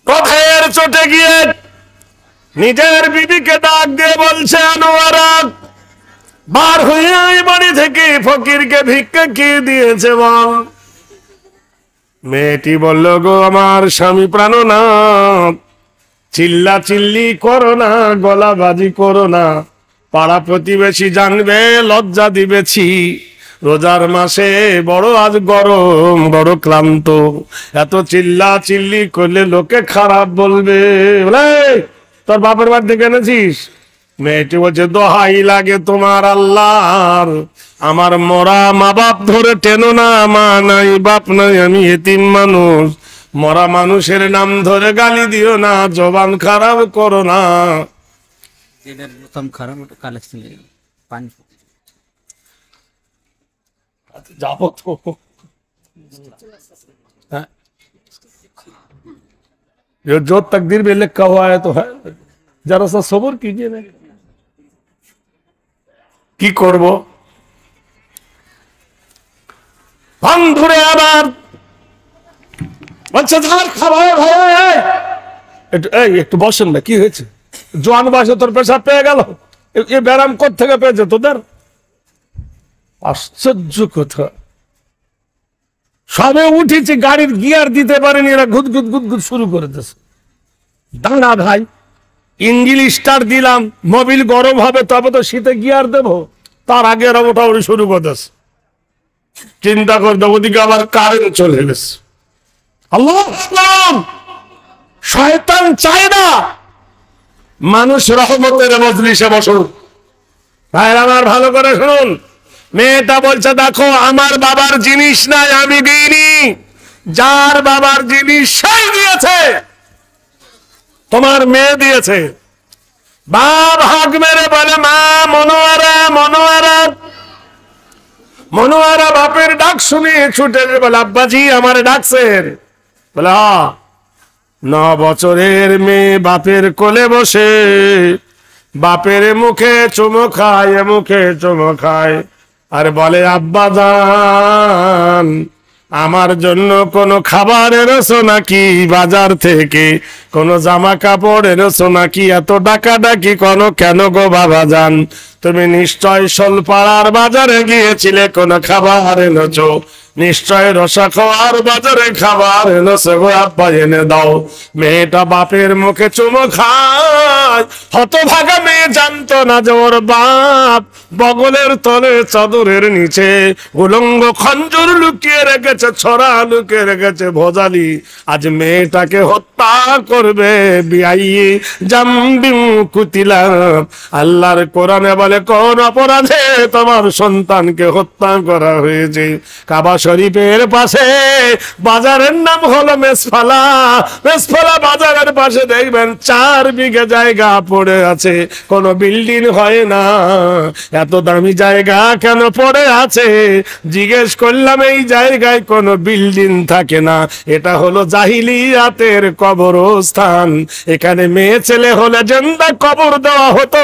কথার চটে গিয়ে নিজের বিবিকে ডাক দিয়ে বলছে, আনোয়ারা বার হয়ে এই বাড়ি থেকে, ফকিরকে ভিক্ষা কে দিয়েছে বল। মেয়েটি বলল, গো আমার স্বামী প্রাণনাথ, চিল্লা চিল্লি করো না, গলাবাজি করো না, পাড়া প্রতিবেশী জানবে, লজ্জা দিবেছি, রোজার মাসে বড় আজ গরম, বড় ক্লান্ত, এত চিল্লা চিল্লি করলে লোকে খারাপ বলবে। তোর বাপের বাড়ি থেকে এনেছিস? মেয়েটি বলছে, দোহাই লাগে তোমার আল্লাহর, আমার মরা মা বাপ ধরে টেনো না, মা নাই বাপ নাই, আমি এতিম মানুষ, মরা মানুষের নাম ধরে গালি দিও না, জবান খারাপ করো না। যাবো তো जो तकदीर में लिखा हुआ है तो है, जरा सा सब्र कीजिए ना। কি করব? বন্ধুরে আবার বলছে, ধার খাবার ভাই, একটু বসেন না, কি হয়েছে? জোয়ান বয়সে তোর পেশাব পেয়ে গেল, এ ব্যারাম কোত্থেকে পেয়েছে তোদের? আশ্চর্য কথা, সবে উঠেছে, গাড়ির গিয়ার দিতে পারেনি, এরা গুদগুদ গুদগুদ শুরু করে দিয়েছে। দাঁড়া ভাই, ইঞ্জিন স্টার্ট দিলাম, মোবিল গরম হবে, তবে তো শীতে গিয়ার দেবো, তার আগে এরা মোটামুটি শুরু করতেছে। চিন্তা করতে ওদিকে আবার কারেন্ট চলে গেছে। আল্লাহ, শয়তান চায় না মানুষ রহমতের মজলিসে বসুন। ভাই আমার ভালো করে শুনুন, মেয়েটা বলছে, দেখো আমার বাবার জিনিস নাই, আমি দিইনি, যার বাবার জিনিস সেই দিয়েছে, তোমার মেয়ে দিয়েছে। বাপ হাঁক মেরে বলে, মা মনোয়ারা, মনোয়ারা। মনোয়ারা বাপের ডাক শুনে ছুটে বলে, আব্বাজি আমার ডাকছেন? বলে, 9 বছরের মেয়ে বাপের কোলে বসে, বাপের মুখে চুমো খায়, মুখে চুমো খায়, আর বলে, আব্বা জান আমার জন্য কোনো খাবার এনেছো নাকি? বাজার থেকে কোনো জামা কাপড় এনেছো নাকি? এত ডাকাডাকি কোনো কেন গো বাবা জান? তুমি নিশ্চয় শোলপাড়ার বাজারে গিয়েছিলে, কোনো খাবার এনেছো? নিশ্চয় রসাখোয়ার বাজারে খাবার এনেছো গো, আব্বা এনে দাও। মেয়েটা বাপের মুখে চুমো খায়। হতভাগা মেয়ে জানতো না যে ওর বাপ বগলের তলে চাদরের নিচে উলঙ্গ খঞ্জর লুকিয়ে রেখেছে, ছড়া লুকিয়ে রেখেছে ভোজালি। আজ মেয়েটাকে হত্যা করবে, বিআইয়ে জামবি কুতিলা। আল্লাহর কোরআনে বলে, কোন অপরাধে তোমার সন্তানকে হত্যা করা হয়েছে? কাবা শরীফের পাশে বাজারের নাম হলো মেসফালা। মেসফালা বাজারের পাশে দেখবেন 4 বিঘা জায়গা পড়ে আছে, কোনো বিল্ডিং হয় না। এত দামি জায়গা কেন পড়ে আছে? জিজ্ঞেস করলাম, এই জায়গায় কোনো বিল্ডিং থাকে না, এটা হলো জাহিলিয়াতের কবরস্থান। অবস্থান। এখানে মেয়ে ছেলে হলে জিন্দা কবর দেওয়া হতো।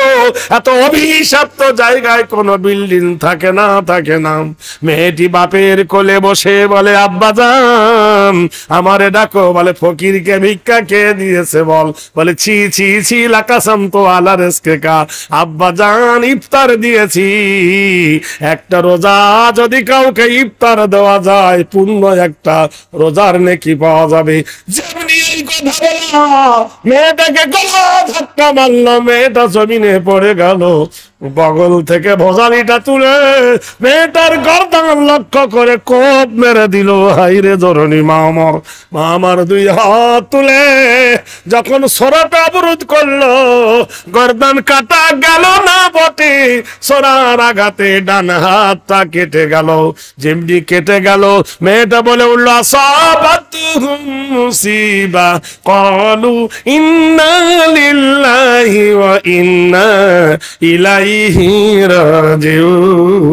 এত অভিশপ্ত জায়গায় কোনো বিল্ডিং থাকে না, থাকে না। মেয়েটি বাপের কোলে বসে বলে, আব্বা জান আমারে ডাকো। বলে, ফকিরকে ভিক্ষা কে দিয়েছে বল? বলে, ছি ছি ছি লাকাসাম তো আলা রিজকিকা, আব্বা জান ইফতার দিয়েছি। একটা রোজা যদি কাউকে ইফতার দেওয়া যায়, পূর্ণ একটা রোজার নেকি পাওয়া যাবে। যেমনি এই কথা বলা, মেয়েটাকে গলা ধাক্কা মারলো, মেয়েটা জমিনে পড়ে গেল। বগল থেকে ভোজালিটা তুলে মেয়েটার গর্দান লক্ষ্য করে কোপ মেরে দিল। হাইরে জরনি মা আমার দুই হাত তুলে যখন সোরাটা অবরোধ করলো, গর্দান কাটা গেল না বটে, সোরার আঘাতে ডান হাতটা কেটে গেল। যেমনি কেটে গেল, মেয়েটা বলে উঠল, আসাবাতুহুম মুসিবা ক্বালু ইন্না লিল্লাহি ওয়া ইন্না ইলাইহি রাজিউন।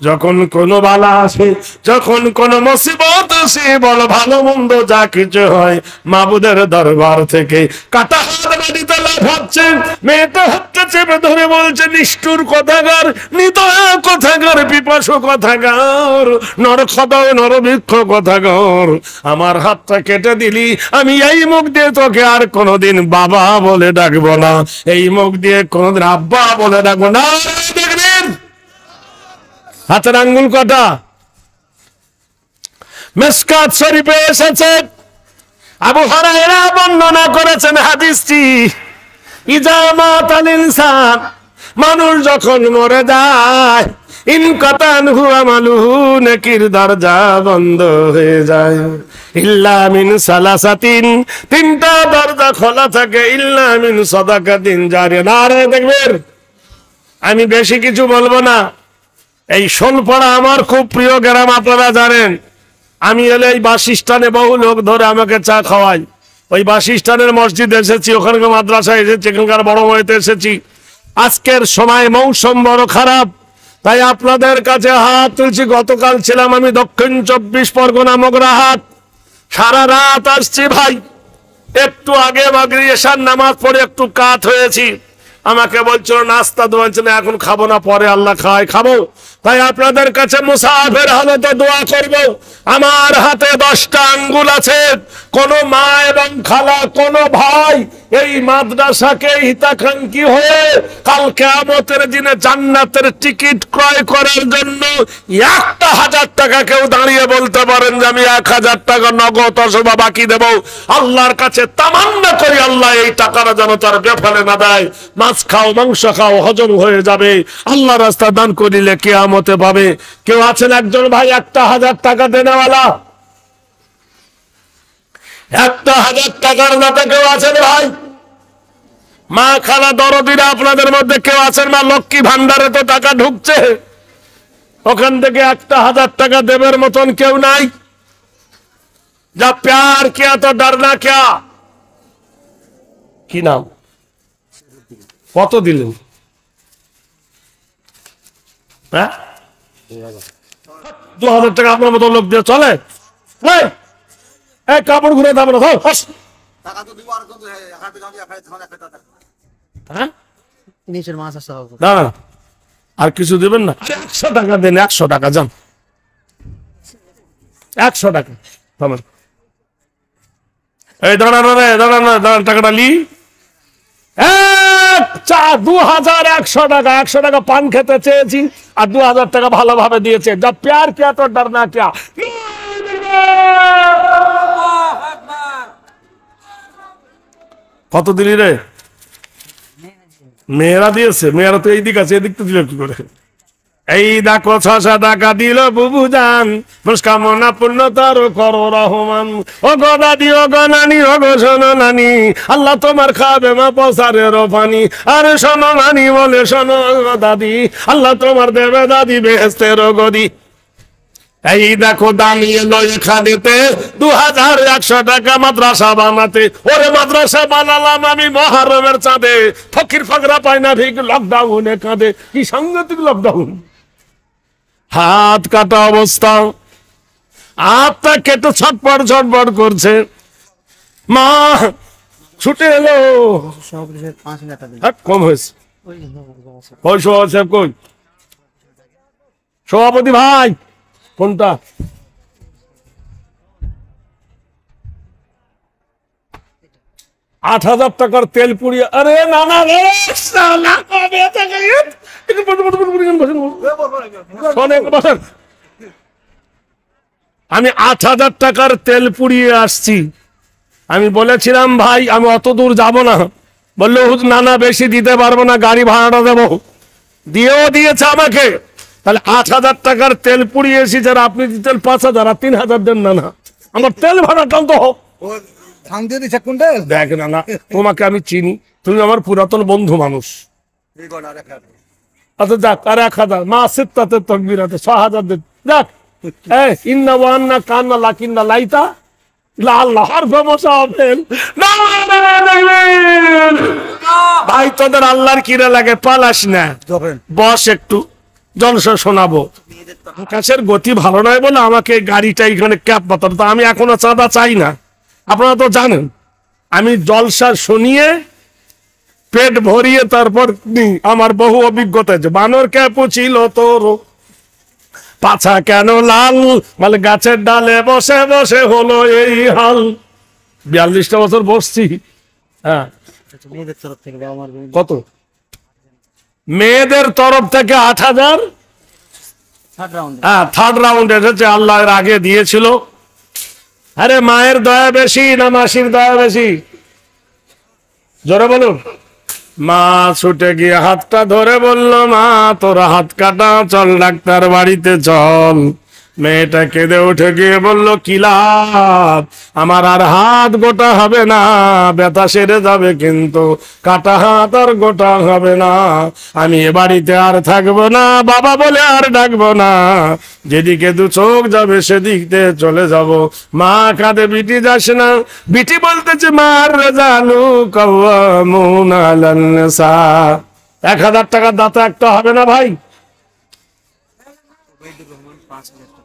যখন কোন বালা আসে, যখন কোন মুসিবত আসে, বল ভালো মন্দ যা কিছু হয়, মাবুদের দরবার থেকে কাটা হাত মাটিতে লাফাচ্ছে। মেয়েটা হাতটা চেপে ধরে বলছে, নিষ্ঠুর কথাকার, নিদয়া কথাকার, পিপাসু কথাকার, নরখদয় নরবৃক্ষ কথাকার, আমার হাতটা কেটে দিলি। আমি এই মুখ দিয়ে তোকে আর কোনোদিন বাবা বলে ডাকবো না, এই মুখ দিয়ে কোনোদিন আব্বা বলে ডাকবো না। দেখবেন হাতের আঙ্গুল কটা? মিশকাত শরীফে এসেছে, আবু হুরায়রা বর্ণনা করেছেন হাদিসটি। ইজা মাতাল ইনসান, মানুষ যখন মরে যায়, ইনকাতান হুয়া মালুহু, নেকির দরজা বন্ধ হয়ে যায়। ইল্লা মিন সালাসাতিন, তিনটা দরজা খোলা থাকে। ইল্লা মিন সাদাকাতিন জারিয়া। নারে দেখবেন, আমি বেশি কিছু বলবো না। এই শোলপাড়া আমার খুব প্রিয় গ্রাম, আপনারা জানেন। আমি এলে এই বাসস্থানে বহু লোক ধরে আমাকে চা খাওয়াই। ওই বাসস্থানের মসজিদ এসেছি, ওখানকার মাদ্রাসা এসেছি, এখানকার বড় মইতে এসেছি। আজকের সময় মৌসুম বড় খারাপ, তাই আপনাদের কাছে হাত তুলছি। গতকাল ছিলাম আমি দক্ষিণ 24 পরগনা মগরাহাট, সারা রাত আসছি ভাই। একটু আগে মাগরিব এশার নামাজ পড়ে একটু কাত হয়েছি। আমাকে বলছিল নাস্তা দোয়াচ্ছিল, এখন খাবো না, পরে আল্লাহ খায় খাবো। তাই আপনাদের কাছে মুসাফির হালতে দোয়া করব। আমার হাতে 10টা আঙ্গুল আছে। কোন মা এবং খালা, কোন ভাই এই মাদ্রাসাকে হিতাকাঙ্ক্ষী হয়ে কাল কিয়ামতের দিনে জান্নাতের টিকিট ক্রয় করার জন্য 1000 টাকা কেউ দাঁড়িয়ে বলতে পারেন যে আমি 1000 টাকা নগদ অথবা বাকি দেব, আল্লাহর কাছে তামান্না করি আল্লাহ এই টাকাটা যেন তার বেফালে না দেয়। মাছ খাও, মাংস খাও, হজম হয়ে যাবে, আল্লাহ রাস্তা দান করিলে কিয়ামতে পাবে। কেউ আছেন একজন ভাই 1000 টাকা দেনেওয়ালা? 1000 টাকার দাতা কেউ আছেন ভাই? মা খালা দরদিরা আপনাদের মধ্যে কেউ আছেন? মা লক্ষ্মী ভান্ডারে তো টাকা ঢুকছে, ওখান থেকে 1000 টাকা দেবের মতন কেউ নাই? যা প্যার কিয়া তো ডরনা কিয়া। কি নাম? কত দিলেন? হ্যাঁ, 2000 টাকা আপনার মতো লোক দিয়ে চলে? কাপড় ঘুরে যাবে না। আর কিছু দেবেন না? 100 টাকা দেন, 100 টাকা যান, 100 টাকা। এই দাঁড়ান রে, দাঁড়ান, টাকাটা লি। 2100 টাকা, 100 টাকা পান খেতে চেয়েছি আর 2000 টাকা ভালোভাবে দিয়েছে। যা প্যার কিয়া তো ডরনা কিয়া। কত দিলি রে? মেয়েরা দিয়েছে, মেয়েরা তো এই দিক আছে, এদিক তো দিল কি করে? এই দেখো 600 টাকা দিল বুবু জান, মনস্কামনা পূর্ণ তার করো রহমান। ও গো দাদি, ও গো নানি, ও গো শোনো নানি, আল্লাহ তোমার খাবে মা পসারের পানি। আরে শোনো নানি বলে শোনো দাদি, আল্লাহ তোমার দেবে দাদি বেহেশতের গদি। এই দেখো দাঁড়িয়ে এলো এখানেতে 2100 টাকা মাদ্রাসা বানাতে। ওরে মাদ্রাসা বানালাম আমি মহরমের চাঁদে, ফকির ফকরা পায় না ঠিক লকডাউনে কাঁদে। কি সাংঘাতিক লকডাউন! হাত কাটা অবস্থা, হাতটা কেটে ছটপট ছটপট করছে। মা ছুটে এলো। কম হয়েছে। কই সভাপতি সাহেব কই? সভাপতি ভাই কোনটা? $8,000 তেল পুড়িয়ে, আরে না না রে, শালা কবে থেকে আমি $8,000 তেল পুড়িয়ে আসছি। আমি বলেছিলাম ভাই আমি অত দূর যাব না। বললো না না বেশি দিতে পারবো না, গাড়ি ভাড়াটা দেবো। দিয়েও দিয়েছে আমাকে। তাহলে $8,000 তেল পুড়িয়ে এসেছি, আর আপনি দিতেন 5,000 আর 3,000 দেন না। না আমার তেল ভাড়াটাও তো হোক। দেখ না না, তোমাকে আমি চিনি, তুমি আমার পুরাতন বন্ধু মানুষ। আচ্ছা যাক, আর 1,000 মা সিত্তাতে তকবিরাতে 6,000 দেন। যাক ইন্না ওয়ান্না কান্না লাকিন্না লাইতা আল্লাহর সমস্যা হবেন না। ভাই তোদের আল্লাহর কিরা লাগে, পালাস না, বস একটু জলসা শোনাবো। আকাশের গতি ভালো নয় বলে আমাকে গাড়িটা এখানে ক্যাপ পাতাম। তা আমি এখনো চাঁদা চাই না, আপনারা তো জানেন। আমি জলসা শুনিয়ে পেট ভরিয়ে তারপর আমার বহু অভিজ্ঞতা আছে। বানর ক্যাপ ছিল তোর পাছা কেন লাল, মানে গাছের ডালে বসে বসে হলো এই হাল। 42টা বছর বসছি। হ্যাঁ কত? মেয়েদের তরফ থেকে 8,000। হ্যাঁ থার্ড রাউন্ড এসেছে, আল্লাহ এর আগে দিয়েছিল। আরে মায়ের দয়া বেশি না মাসির দয়া বেশি? জোরে বলুন। মা ছুটে গিয়ে হাতটা ধরে বলল, মা তোর হাত কাটা, চল ডাক্তার বাড়িতে চল। মেয়েটা কেঁদে উঠে গিয়ে বলল, কি লাভ, আমার আর হাত গোটা হবে না, ব্যথা সেরে যাবে কিন্তু কাটা হাত আর গোটা হবে না। আমি এ বাড়িতে আর থাকবো না, বাবা বলে আর ডাকবো না, যেদিকে দু চোখ যাবে সেদিকে চলে যাব। মা কাঁদে, বিটি যাস না। বিটি বলতেছে, মার জানু কাওয়ামুন আলান নিসা। 1,000 দাতা একটা হবে না ভাই?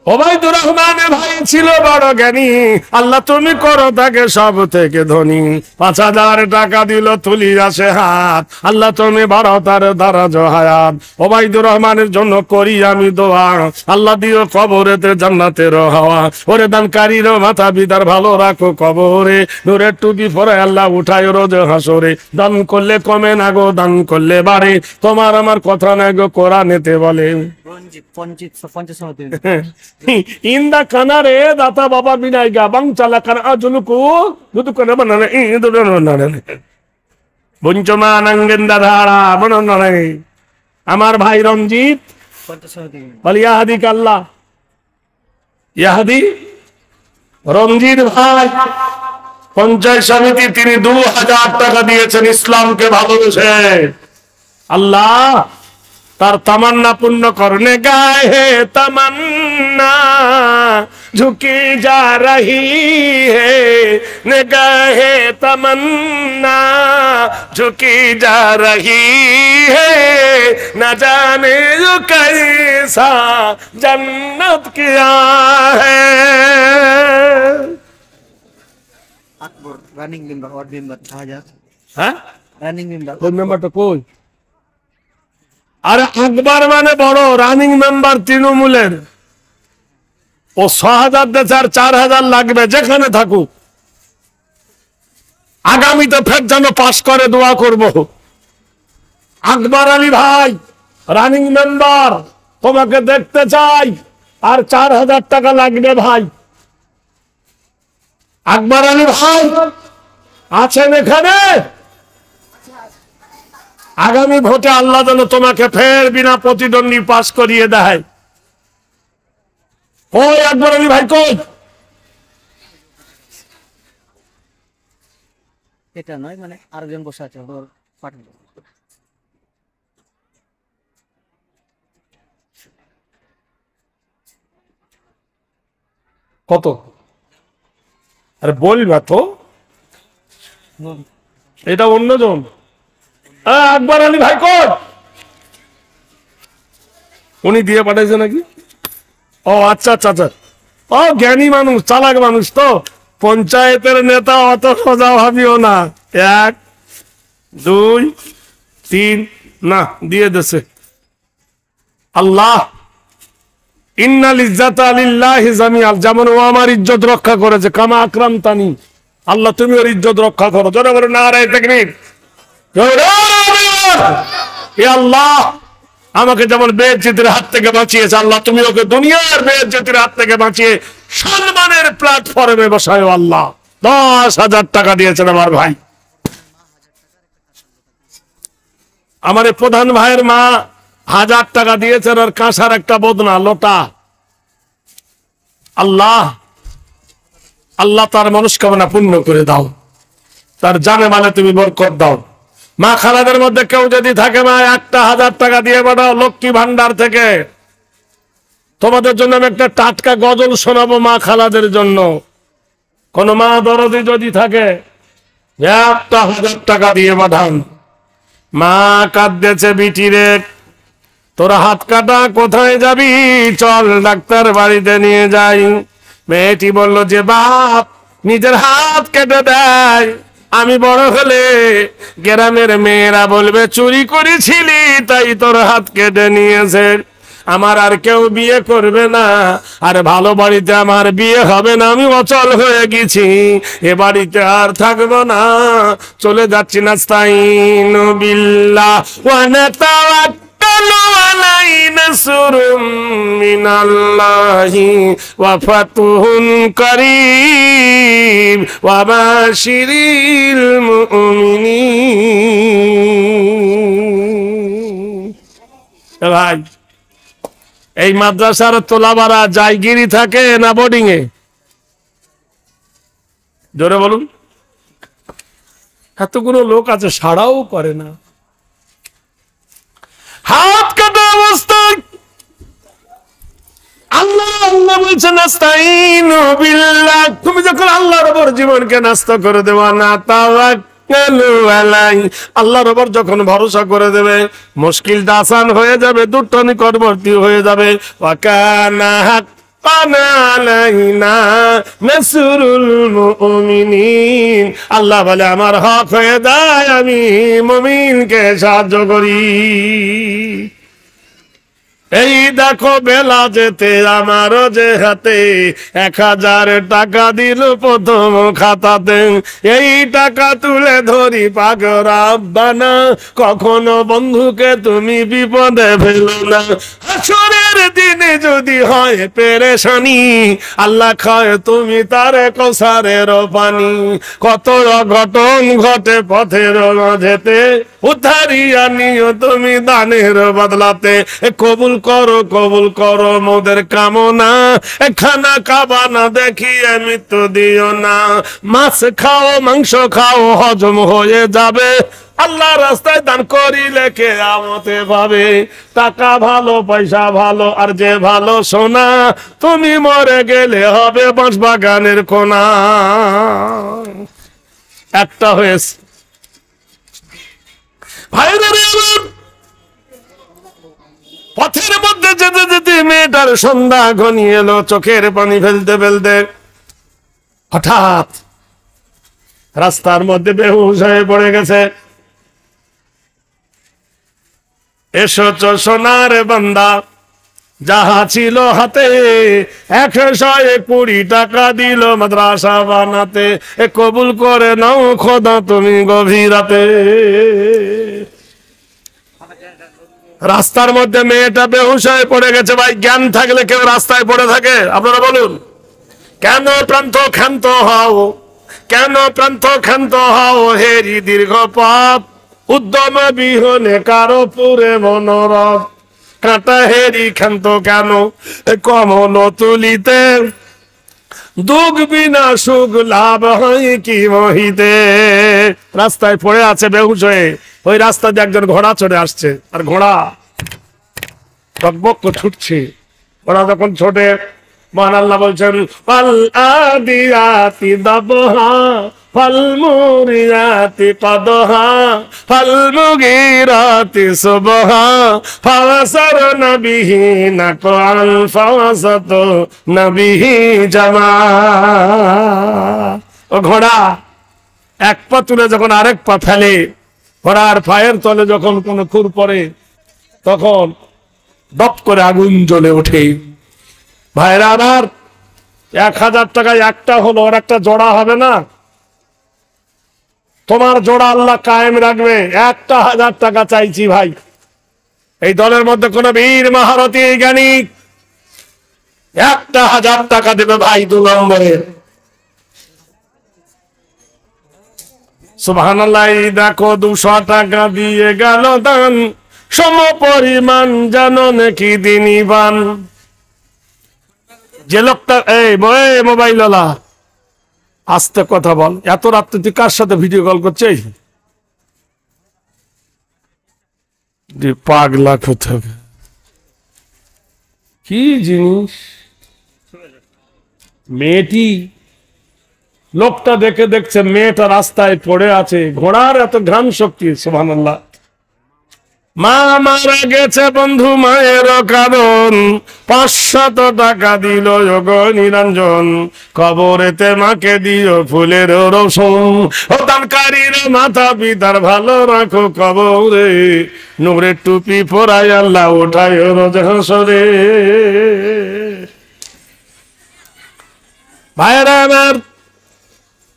ওবায়দুর রহমানের ভাই ছিল বড় জ্ঞানী, আল্লাহ তুমি করো তাকে সব থেকে ধনী। 5,000 টাকা দিল, তুলি আসে হাত, আল্লাহ তুমি বাড়াও তার দারাজ হায়াত। ওবায়দুর রহমানের জন্য করি আমি দোয়া, আল্লাহ দিও কবরেতে জান্নাতের হাওয়া। ওরে দানকারীর মাথা বিদার ভালো রাখো কবরে, নূরের টুপি পরে আল্লাহ উঠায় রোজ হাসরে। দান করলে কমে না গো, দান করলে বাড়ে, তোমার আমার কথা না গো কোরআনেতে বলে। ইন্দা কানারে দাতা বাবা বিনাই গা বাং চালা কানা আজলুকু দুদু করে বানানে ইদুরে নানে বঞ্চমা নাঙ্গেন্দা ধারা বননে। আমার ভাই রঞ্জিত বল ইয়াহাদি কাল্লা, ইয়াহাদি রঞ্জিত ভাই পঞ্চায়েত সমিতি, তিনি 2,000 টাকা দিয়েছেন ইসলামকে ভালোবেসে। আল্লাহ তার তামান্না পূর্ণ করনে গায়ে হে তামান্না ঝুঁকি যা রহি হে নিগাহে তামান্না ঝুঁকি যা রহি হে না জানে जो कैसा जन्नत किया है। আকবর রানিং মেম্বার, ওয়ার্ড মেম্বার 1000। হ্যাঁ রানিং মেম্বার, কোন মেম্বারটা কই? আরে আকবর মানে বড়, রানিং মেম্বার তৃণমূলের। ও 6,000 দেশে আর 4,000 লাগবে যেখানে থাকুক। আগামীতে ফের যেন পাশ করে দোয়া করব। আকবর আলী ভাই রানিং মেম্বার, তোমাকে দেখতে চাই, আর 4,000 টাকা লাগবে ভাই। আকবর আলী ভাই আছেন এখানে? আগামী ভোটে আল্লাহ যেন তোমাকে ফের বিনা প্রতিদ্বন্দ্বী পাশ করিয়ে দেয়। কই আকবর আলী ভাই কই? এটা নয়, মানে আরেকজন বসে আছে ওর পাঠানো। কত? আরে বলবা তো, এটা অন্যজন। আকবর আলী ভাই কই? উনি দিয়ে পাঠাইছে নাকি? ও আচ্ছা আচ্ছা আচ্ছা, ও জ্ঞানী মানুষ, চালাক মানুষ তো, পঞ্চায়েতের নেতা অত সোজা ভাবিও না। 1 2 3 না দিয়ে দেছে। আল্লাহ ইন্নাল ইজ্জাতা লিল্লাহি জামিআন, যেমন ও আমার ইজ্জত রক্ষা করেছে, কামা আকরামতানি, আল্লাহ তুমি ওর ইজ্জত রক্ষা করো। জোরে বলো নারায়ে তাকবীর। হে আল্লাহ, আমাকে যেমন বেইজ্জতির হাত থেকে বাঁচিয়েছে, আল্লাহ তুমি ওকে দুনিয়ার বেইজ্জতির হাত থেকে বাঁচিয়ে সম্মানের প্ল্যাটফর্মে বসায়ো আল্লাহ। 10,000 টাকা দিয়েছেন আমার ভাই। আমার প্রধান ভাইয়ের মা 1000 টাকা দিয়েছেন, আর কাঁসার একটা বদনা লোটা। আল্লাহ আল্লাহ তার মনস্কামনা পূর্ণ করে দাও, তার জানে মালে তুমি বরকত দাও। মা খালাদের মধ্যে কেউ যদি থাকে, মা 1000 টাকা দিয়ে পাঠাও লক্ষ্মী ভান্ডার থেকে। তোমাদের জন্য আমি একটা টাটকা গজল শোনাবো মা খালাদের জন্য। কোন মা দরদি যদি থাকে, 1000 টাকা দিয়ে পাঠান। মা কাঁদতেছে, বিটি রে তোরা হাত কাটা কোথায় যাবি, চল ডাক্তার বাড়িতে নিয়ে যাই। মেয়েটি বলল যে বাপ নিজের হাত কেটে দেয়, আমি বড় হলে গ্রামের মেয়েরা বলবে চুরি করেছিলি তাই তোর হাত কেটে নিয়েছে। আমার আর কেউ বিয়ে করবে না, আর ভালো বাড়িতে আমার বিয়ে হবে না, আমি অচল হয়ে গেছি, এ বাড়িতে আর থাকবো না, চলে যাচ্ছি। নাস্তাইনু বিল্লাহ ওয়া নাতাওয়াক্কালু আলাইহি, নাসরুম মিনাল্লাহি ওয়া ফাতুহুন কারীম ওয়া বাশিরিল মুমিনিন। ভাই, এই মাদ্রাসার তোলাবারা জায়গিরি থাকে না বোর্ডিং এ? জোরে বলুন। এতগুলো লোক আছে, সাড়াও করে না। হাত কাটা অবস্থায় আল্লাহ আল্লাহ বলছেন নাস্তাইনু বিল্লাহ। তুমি যখন আল্লাহর উপর জীবনকে নাস্ত করে দেওয়া, না তাওয়াক্কালু আলাইহি, আল্লাহর উপর যখন ভরসা করে দেবে, মুশকিলটা আসান হয়ে যাবে, দুটো নিকটবর্তী হয়ে যাবে। ওয়া কানা হাক্কান আলাইনা নাসরুল মুমিনিন, আল্লাহ বলে আমার হক হয়ে যায়, আমি মুমিনকে সাহায্য করি। এই দেখো বেলা যেতে আমারও যে হাতে 1000 টাকা দিল প্রথম খাতাতে, এই টাকা তুলে ধরি পাক রাব্বানা, কখনো বন্ধুকে তুমি বিপদে ফেলো না। হাসরের দিনে যদি হয় পেরেশানি, আল্লাহ খায় তুমি তার কৌসারের পানি। কত অঘটন ঘটে পথের মাঝেতে, উদ্ধারিয়া নিও তুমি দানের বদলাতে। কবুল করো মোদের কামনা, খানা খাবা না দেখিয়ে মৃত্যু দিও না। মাছ খাও মাংস খাও হজম হয়ে যাবে, আল্লাহ রাস্তায় দান করিলে কে আমতে পাবে। টাকা ভালো পয়সা ভালো আর যে ভালো সোনা, তুমি মরে গেলে হবে বাঁশবাগানের কোনা। একটা হয়েছে ভাইরা, পথের মধ্যে যেতে যেতে মেয়েটার সন্ধ্যা ঘনিয়ে এলো, চোখের পানি ফেলতে ফেলতে হঠাৎ রাস্তার মধ্যে বেহুশ হয়ে পড়ে গেছে। এসেছো সোনার বান্দা, যাহা ছিল হাতে 120 টাকা দিল মাদ্রাসা বানাতে, কবুল করে নাও খোদা তুমি গভীর রাতে। রাস্তার মধ্যে মেয়েটা বেহুশ হয়ে পড়ে গেছে। ভাই, জ্ঞান থাকলে কেউ রাস্তায় পড়ে থাকে? আপনারা বলুন, কেন প্রান্ত ক্ষান্ত হও, কেন প্রান্ত ক্ষান্ত হও, হেরি দীর্ঘ পথ, উদ্যম বিহনে কারো পুরে মনোরথ। কাঁটা হেরি ক্ষান্ত কেন, কমল তুলিতে, দুঃখ বিনা সুখ লাভ হয় কি মহিতে। রাস্তায় পড়ে আছে বেহুশ হয়ে, ওই রাস্তা দিয়ে একজন ঘোড়া চড়ে আসছে, আর ঘোড়া টকবক ছুটছে। ঘোড়া যখন ছোটে মহান আল্লাহ বলছেন ফাল আদিয়াতি দাবহা ফাল মুরিয়াতি কদহা ফাল মুগিরাতি সুবহা ফাওয়াসারনা বিহি নাকাল ফাওয়াসাতু নবিহি জামা। ও ঘোড়া এক পা তুলে যখন আরেক পা ফেলে, ঘোড়ার পায়ের তলে যখন কোনো খুর পড়ে তখন দপ করে আগুন জ্বলে ওঠে। ভাইরা আমার 1000 টাকায় একটা হলো, আর একটা জোড়া হবে না? তোমার জোড়া আল্লাহ কায়েম রাখবে। 1000 টাকা চাইছি ভাই। এই দলের মধ্যে কোন বীর মহারথী জ্ঞানী 1000 টাকা দেবে ভাই 2 নম্বরে। সুবহানাল্লাহ। দেখো 200 টাকা দিয়ে গেল দান, সম পরিমাণ জানো নাকি দিনিবান। যে লোকটা এই মোবাইল ওয়ালা আস্তে কথা বল, এত রাত্রে তুই কার সাথে ভিডিও কল করছিস? পাগলা কোথাও কি জিনিস। মেয়েটি লোকটা দেখছে মেয়েটা রাস্তায় পড়ে আছে, ঘোড়ার এত ঘ্রাণ শক্তি। সুবহানাল্লাহ। মা মারা গেছে বন্ধু, মায়ের কারণ 500 টাকা দিল যোগ নিরঞ্জন, কবরেতে মাকে দিও ফুলের রসুন। ও দানকারীর মাথা পিতার ভালো রাখো কবরে, নূরের টুপি পরাই আল্লাহ ওঠায় রোজ হাসরে। ভাইরা আমার,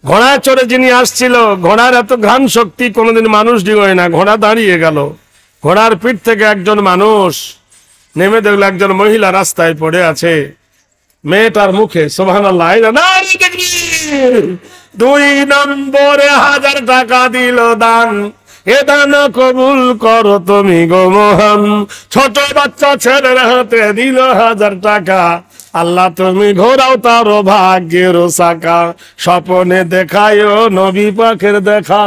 ঘোড়ায় চড়ে যিনি আসছিল, ঘোড়ার এত ঘ্রাণ শক্তি কোনোদিন মানুষ ডিঙোয় না। ঘোড়া দাঁড়িয়ে গেল, ঘোড়ার পিঠ থেকে একজন মানুষ নেমে দেখলো একজন মহিলা রাস্তায় পড়ে আছে, মেয়েটার মুখে সুবহানাল্লাহ 2 নম্বরে 1000 টাকা দিল দান, এ দান কবুল করো তুমি গো মহান। ছোট বাচ্চা ছেলের হাতে দিল 1000 টাকা, আল্লাহ তুমি ঘোরাও তার ভাগ্যের সাকা, স্বপনে দেখায় নবী পাকের দেখা,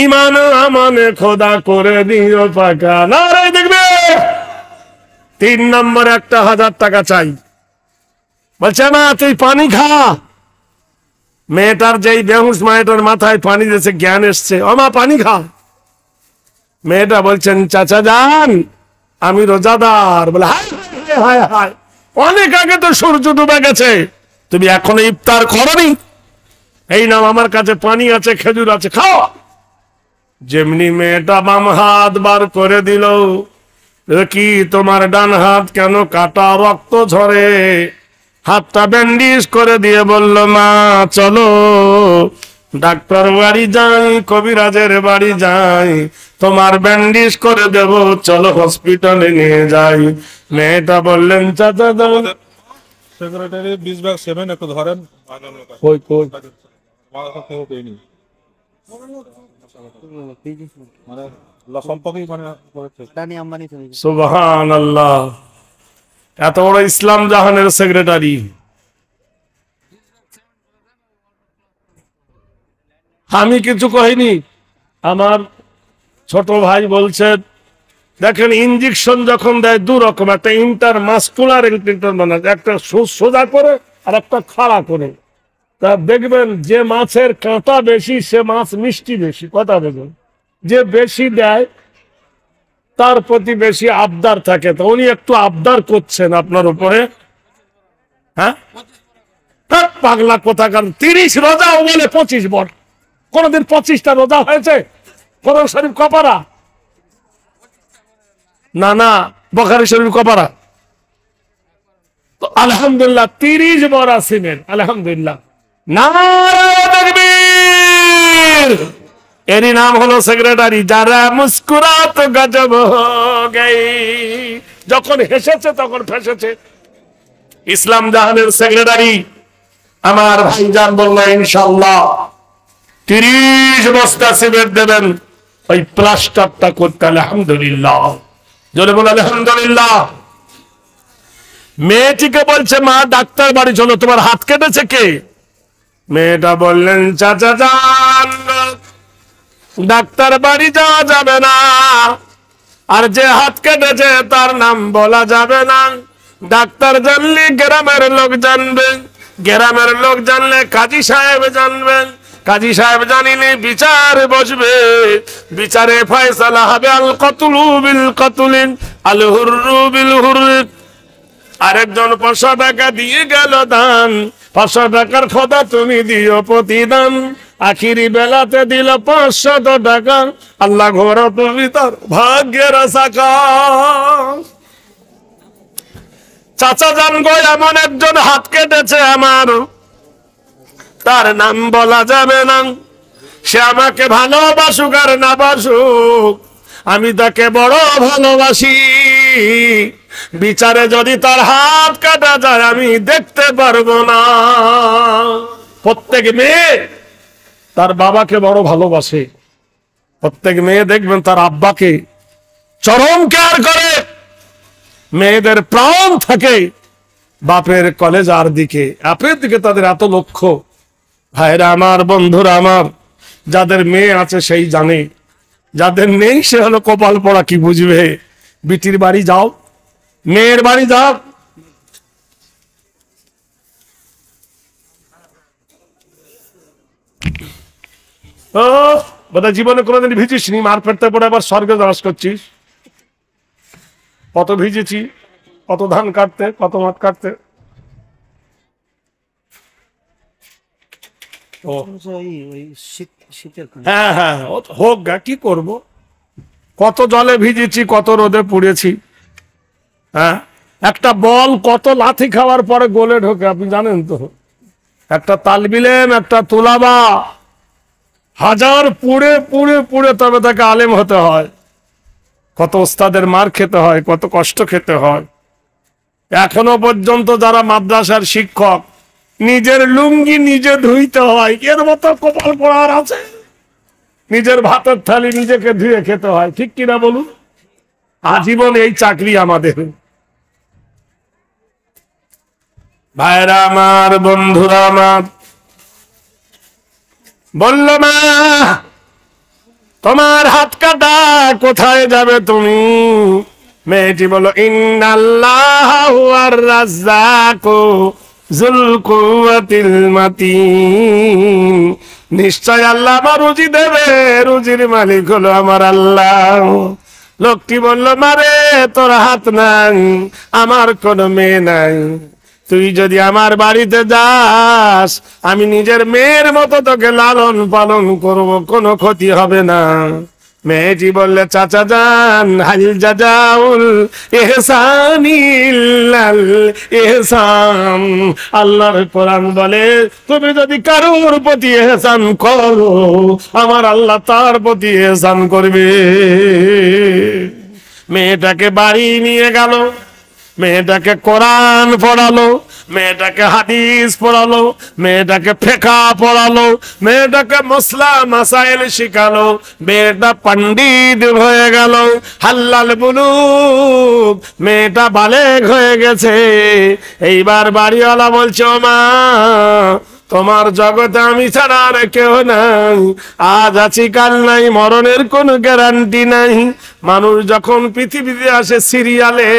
ইমান আমানে খোদা করে দিও পাকা। নারে দেখবে 3 নম্বরে 1000 টাকা চাই। বলছে না তুই পানি খা। মেয়েটার যেই বেহুশ, মেয়েটার মাথায় পানি দিয়েছে, জ্ঞান এসছে, ও মা পানি খা। মেয়েটা বলছেন চাচা যান আমি রোজাদার। বলে হায় হায় হায়, অনেক আগে তো সূর্য ডুবে গেছে, তুমি এখনো ইফতার করনি। এই নাম আমার কাছে পানি আছে, খেজুর আছে, খাও। যেমনি মেয়েটা বাম হাত বার করে দিল, কি তোমার ডান হাত কেন কাটা, রক্ত ঝরে? হাতটা ব্যান্ডেজ করে দিয়ে বলল মা চলো ডাক্তার বাড়ি যাই, কবিরাজের বাড়ি যাই, তোমার ব্যান্ডেজ করে দেব, চলো হসপিটালে নিয়ে যাই। মেয়েটা বললেন চাচা দাও সেক্রেটারি 20/7 একটু ধরেন। কই কই মানে সম্পর্কেই মানে আদানি আম্বানি তুমি। সুবহানাল্লাহ। এত বড় ইসলাম জাহানের সেক্রেটারি। আমি কিছু কহিনি, আমার ছোট ভাই বলছে দেখেন ইনজেকশন যখন দেয় 2 রকম, একটা ইন্টারমাসকুলার ইনজেকশন, মানে একটা সোজা করে আর একটা খাড়া করে। তা দেখবেন যে মাছের কাঁটা বেশি সে মাছ মিষ্টি বেশি, কথা দেখবেন। যে বেশি দেয় তার প্রতি বেশি আবদার থাকে। তো উনি একটু আবদার করছেন আপনার উপরে। হ্যাঁ পাগলা কোথাকার, 30 রোজা ও বলে 25 বর। কোনদিন 25টা রোজা হয়েছে কোরআন শরীফ কপারা? না না, বুখারী শরীফ কপারা। তো আলহামদুলিল্লাহ 30 বর আসিমেন, আলহামদুলিল্লাহ। নারে তাকবীর। এরই নাম হলো সেক্রেটারি। যারা মুস্কুরাত গজব হো গই, যখন হেসেছে তখন ফেসেছে। ইসলাম জাহানের সেক্রেটারি আমার ভাইজান বলল ইনশাআল্লাহ 30 বস্তা সিমেন্ট দেবেন ওই প্লাস্টারটা করতে। আলহামদুলিল্লাহ, জোরে বল আলহামদুলিল্লাহ। মেয়েটিকে বলছে মা ডাক্তার বাড়ি চলো, তোমার হাত কেটেছে কে? মেয়েটা বললেন চাচা যান ডাক্তার বাড়ি যাওয়া যাবে না, আর যে হাত কেটেছে তার নাম বলা যাবে না। ডাক্তার জানলে গ্রামের লোক জানবে, গ্রামের লোক জানলে কাজী সাহেব জানবেন, কাজী সাহেব জানিলে বিচার বসবে, বিচারে ফয়সালা হবে আল কতলু বিল কতলিন আল হুররু বিল হুররি। আরেকজন 500 টাকা দিয়ে গেল দান, 500 টাকার খোদা তুমি দিও প্রতিদান। আখিরি বেলাতে দিল 500 টাকা, আল্লাহ ঘোর তুমি তার ভাগ্যের সাকা। চাচা জান গো এমন একজন হাত কেটেছে আমার, তার নাম বলা যাবে না। সে আমাকে ভালোবাসুক আর না বাসুক, আমি তাকে বড় ভালোবাসি। বিচারে যদি তার হাত কাটা যায় আমি দেখতে পারবো না। প্রত্যেক মেয়ে তার বাবাকে বড় ভালোবাসে, প্রত্যেক মেয়ে দেখবেন তার আব্বাকে চরম কেয়ার করে। মেয়েদের প্রাণ থাকে বাপের কলেজার দিকে, আপের দিকে তাদের এত লক্ষ্য। ভাইরা আমার, বন্ধুরা আমার, যাদের মেয়ে আছে সেই জানে, যাদের নেই সে হলো কপাল পড়া, কি বুঝবে। বিটির বাড়ি যাও, মেয়ের বাড়ি যাও, ও বোধহয় জীবনে কোনোদিন ভিজিস নি, মার ফেরতে পড়ে আবার স্বর্গে বাস করছিস। কত ভিজেছি, কত ধান কাটতে, কত মাঠ কাটতে। ও হ্যাঁ হ্যাঁ, হোক গা, কি করব। কত জলে ভিজেছি, কত রোদে পুড়েছি। হ্যাঁ, একটা বল কত লাথি খাওয়ার পরে গোলে ঢোকে আপনি জানেন তো। একটা তালবিলেম, একটা তুলাবা, হাজার পুড়ে পুড়ে পুড়ে তবে তাকে আলেম হতে হয়। কত ওস্তাদের মার খেতে হয়, কত কষ্ট খেতে হয়। এখনো পর্যন্ত যারা মাদ্রাসার শিক্ষক, নিজের লুঙ্গি নিজে ধুইতে হয়, এর মতো কপাল পড়ার আছে? নিজের ভাতের থালি নিজেকে ধুয়ে খেতে হয়, ঠিক কিনা বলুন? আজীবন এই চাকরি আমাদের। ভাইরা আমার, বন্ধুরা আমার, বলল মা তোমার হাত কাটা, কোথায় যাবে তুমি? মেয়েটি বলল ইন্নাল্লাহু হুয়ার রাজ্জাকু যুল কুওয়াতিল মাতিন, নিশ্চয় আল্লাহ আমার রুজি দেবে, রুজির মালিক হলো আমার আল্লাহ। লোকটি বলল মারে তোর হাত নাই, আমার কোনো মেয়ে নাই, তুই যদি আমার বাড়িতে যাস আমি নিজের মেয়ের মতো তোকে লালন পালন করব, কোনো ক্ষতি হবে না। মেয়েটি বললে চাচা যান, হাল জাজাউল ইহসানি ইল্লাল ইহসান। আল্লাহর কোরআন বলে তুমি যদি কারোর প্রতি ইহসান করো আমার আল্লাহ তার প্রতি ইহসান করবে। মেয়েটাকে বাড়ি নিয়ে গেল, মেয়েটাকে কোরআন পড়ালো, মেয়েটাকে হাদিস পড়ালো, মেয়েটাকে ফিকহ পড়ালো, মেয়েটাকে মসলা মাসাইল শিখালো। মেয়েটা পণ্ডিত হয়ে গেল, হাল্লাল বুলুগ, মেয়েটা বালেগ হয়ে গেছে। এইবার বাড়িওয়ালা বলছে ও মা তোমার জগতে আমি ছাড়া আর কেউ নাই, আজ আছি কাল নাই, মরণের কোনো গ্যারান্টি নাই। মানুষ যখন পৃথিবীতে আসে সিরিয়ালে,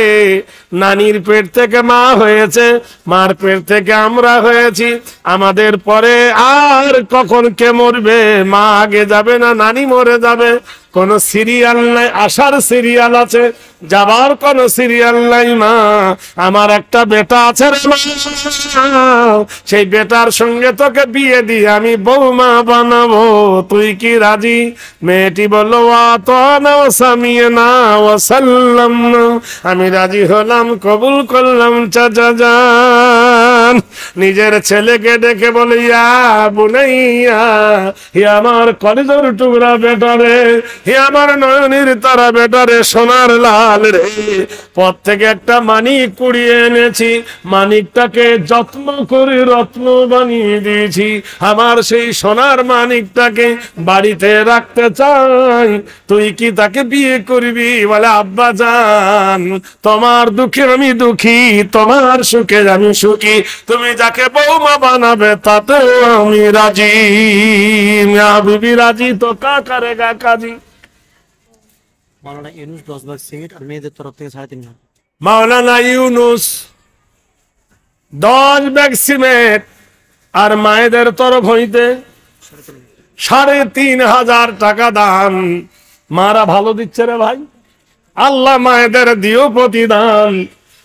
নানির পেট থেকে মা হয়েছে, মার পেট থেকে আমরা হয়েছি, আমাদের পরে আর কখন কে মরবে, মা আগে যাবে না নানি মরে যাবে, কোন সিরিয়াল নাই। আসার সিরিয়াল আছে, যাবার কোন সিরিয়াল নাই। মা আমার একটা বেটা আছে রে মা, সেই বেটার সঙ্গে তোকে বিয়ে দিয়ে আমি বৌমা বানাবো, তুই কি রাজি? মেয়েটি বললো ওয়াতানা ওয়াসামিনা ওয়াসাল্লামনা, আমি রাজি হলাম, কবুল করলাম চাচা জান। নিজের ছেলেকে ডেকে বলে ইয়া বুনাইয়া, হে আমার কলিজার টুকরা বেটা রে, হে আমার নয়নের তারা বেটা রে, সোনার লাল রে, পথ থেকে একটা মানিক কুড়িয়ে এনেছি, মানিকটাকে যত্ন করে রত্ন বানিয়ে দিয়েছি, আমার সেই সোনার মানিকটাকে বাড়িতে রাখতে চাই, তুই কি তাকে বিয়ে করবি? বলে আব্বা জান তোমার দুঃখে আমি দুঃখী, তোমার সুখে আমি সুখী, তুমি যাকে বৌমা বানাবে তাতে আমি রাজি। বিবি রাজি তো কা করেগা কাজী। মাওলানা ইউনূস 10 ভাগ সিট আর মেয়েদের তরফ থেকে 3.5 ভাগ। মাওলানা ইউনুস 10 ব্যাগ সিমেন্ট আর মায়েদের তরফ হইতে 3,500 টাকা দান। মারা ভালো দিচ্ছে রে ভাই, আল্লাহ মায়েদের দিও প্রতিদান।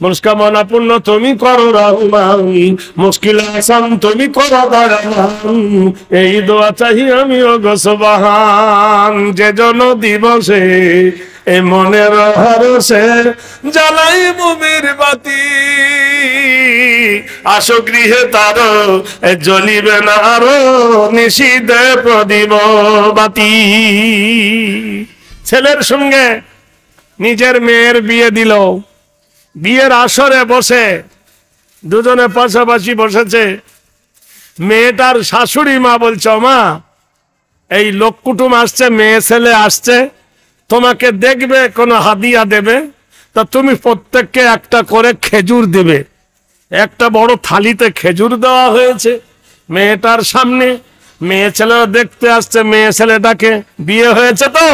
মনস্কামনা পূর্ণ তুমি করো রহমান, মুশকিল আসান তুমি করো দয়াবান। এই দোয়া চাহি আমি ও গোসবাহান। যে জন দিবসে এ মনের হরসে জ্বালাই মুমির বাতি, আসো গৃহে তার জ্বলিবে না আরো নিশীথে প্রদীপ বাতি। ছেলের সঙ্গে নিজের মেয়ের বিয়ে দিল। বিয়ের আসরে বসে দুজনে পাশাপাশি বসেছে। মেয়েটার শাশুড়ি মা বলছে, মা এই লোক কুটুম আসছে, মেয়ে ছেলে আসছে, তোমাকে দেখবে, কোনো হাদিয়া দেবে, তা তুমি প্রত্যেককে একটা করে খেজুর দেবে। একটা বড় থালিতে খেজুর দেওয়া হয়েছে মেয়েটার সামনে। মেয়ে ছেলেরা দেখতে আসছে, মেয়ে ছেলেটাকে বিয়ে হয়েছে তো।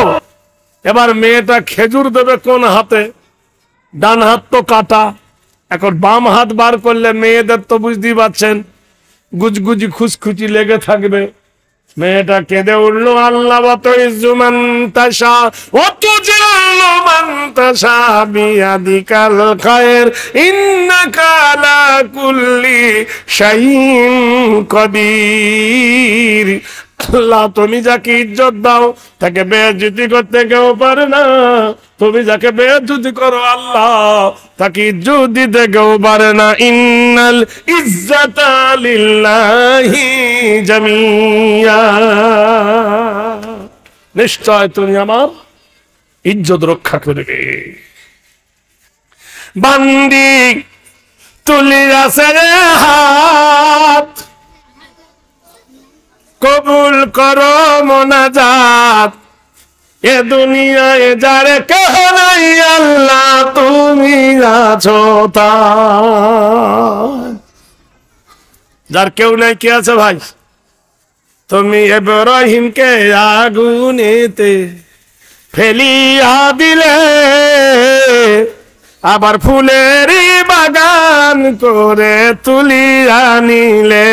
এবার মেয়েটা খেজুর দেবে কোন হাতে? ডান হাত তো কাটা, এখন বাম হাত বার করলে মেয়েদের তো বুঝতেই পারছেন গুজগুজি খুশখুচি লেগে থাকবে। মেয়েটা কেঁদে উঠলো, আল্লাহ বিয়াদিকাল খায়র ইন্নাকা আলা কুল্লি শাইইন কদির। আল্লাহ তুমি যাকে ইজ্জত দাও তাকে বেইজ্জতি করতে কেউ পারে না, তুমি যাকে বেইজ্জতি করো আল্লাহ তাকে ইজ্জত দিতে কেউ পারে না। ইন্নাল ইজ্জাতা লিল্লাহি জামিয়া, নিশ্চয় তুমি আমার ইজ্জত রক্ষা করবে। বান্দি তুলিয়াছে হাত, কবুল করো মোনাজাত। এ দুনিয়ায় যারে কেহ নাই আল্লাহ তুমি আছো তার। যার কেউ নাই কে আছে ভাই? তুমি ইব্রাহিমকে আগুনেতে ফেলিয়া দিলে, আবার ফুলের বাগান করে তুলিয়া নিলে।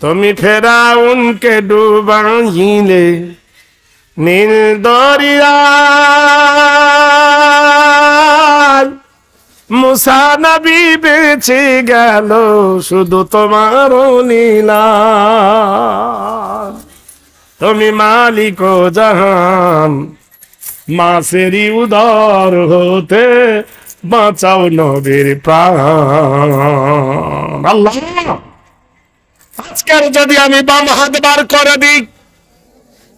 তুমি ফেরাউনকে ডুবাইলে নীল দরিয়ায়, মুসা নবী বেঁচে গেল শুধু তোমার লীলা। তুমি মালিক ও জাহান, মাসেরি উদর হতে বাঁচাও নবীর প্রাণ। আল্লাহ, আজকের যদি আমি বাম হাত বার করে দিই,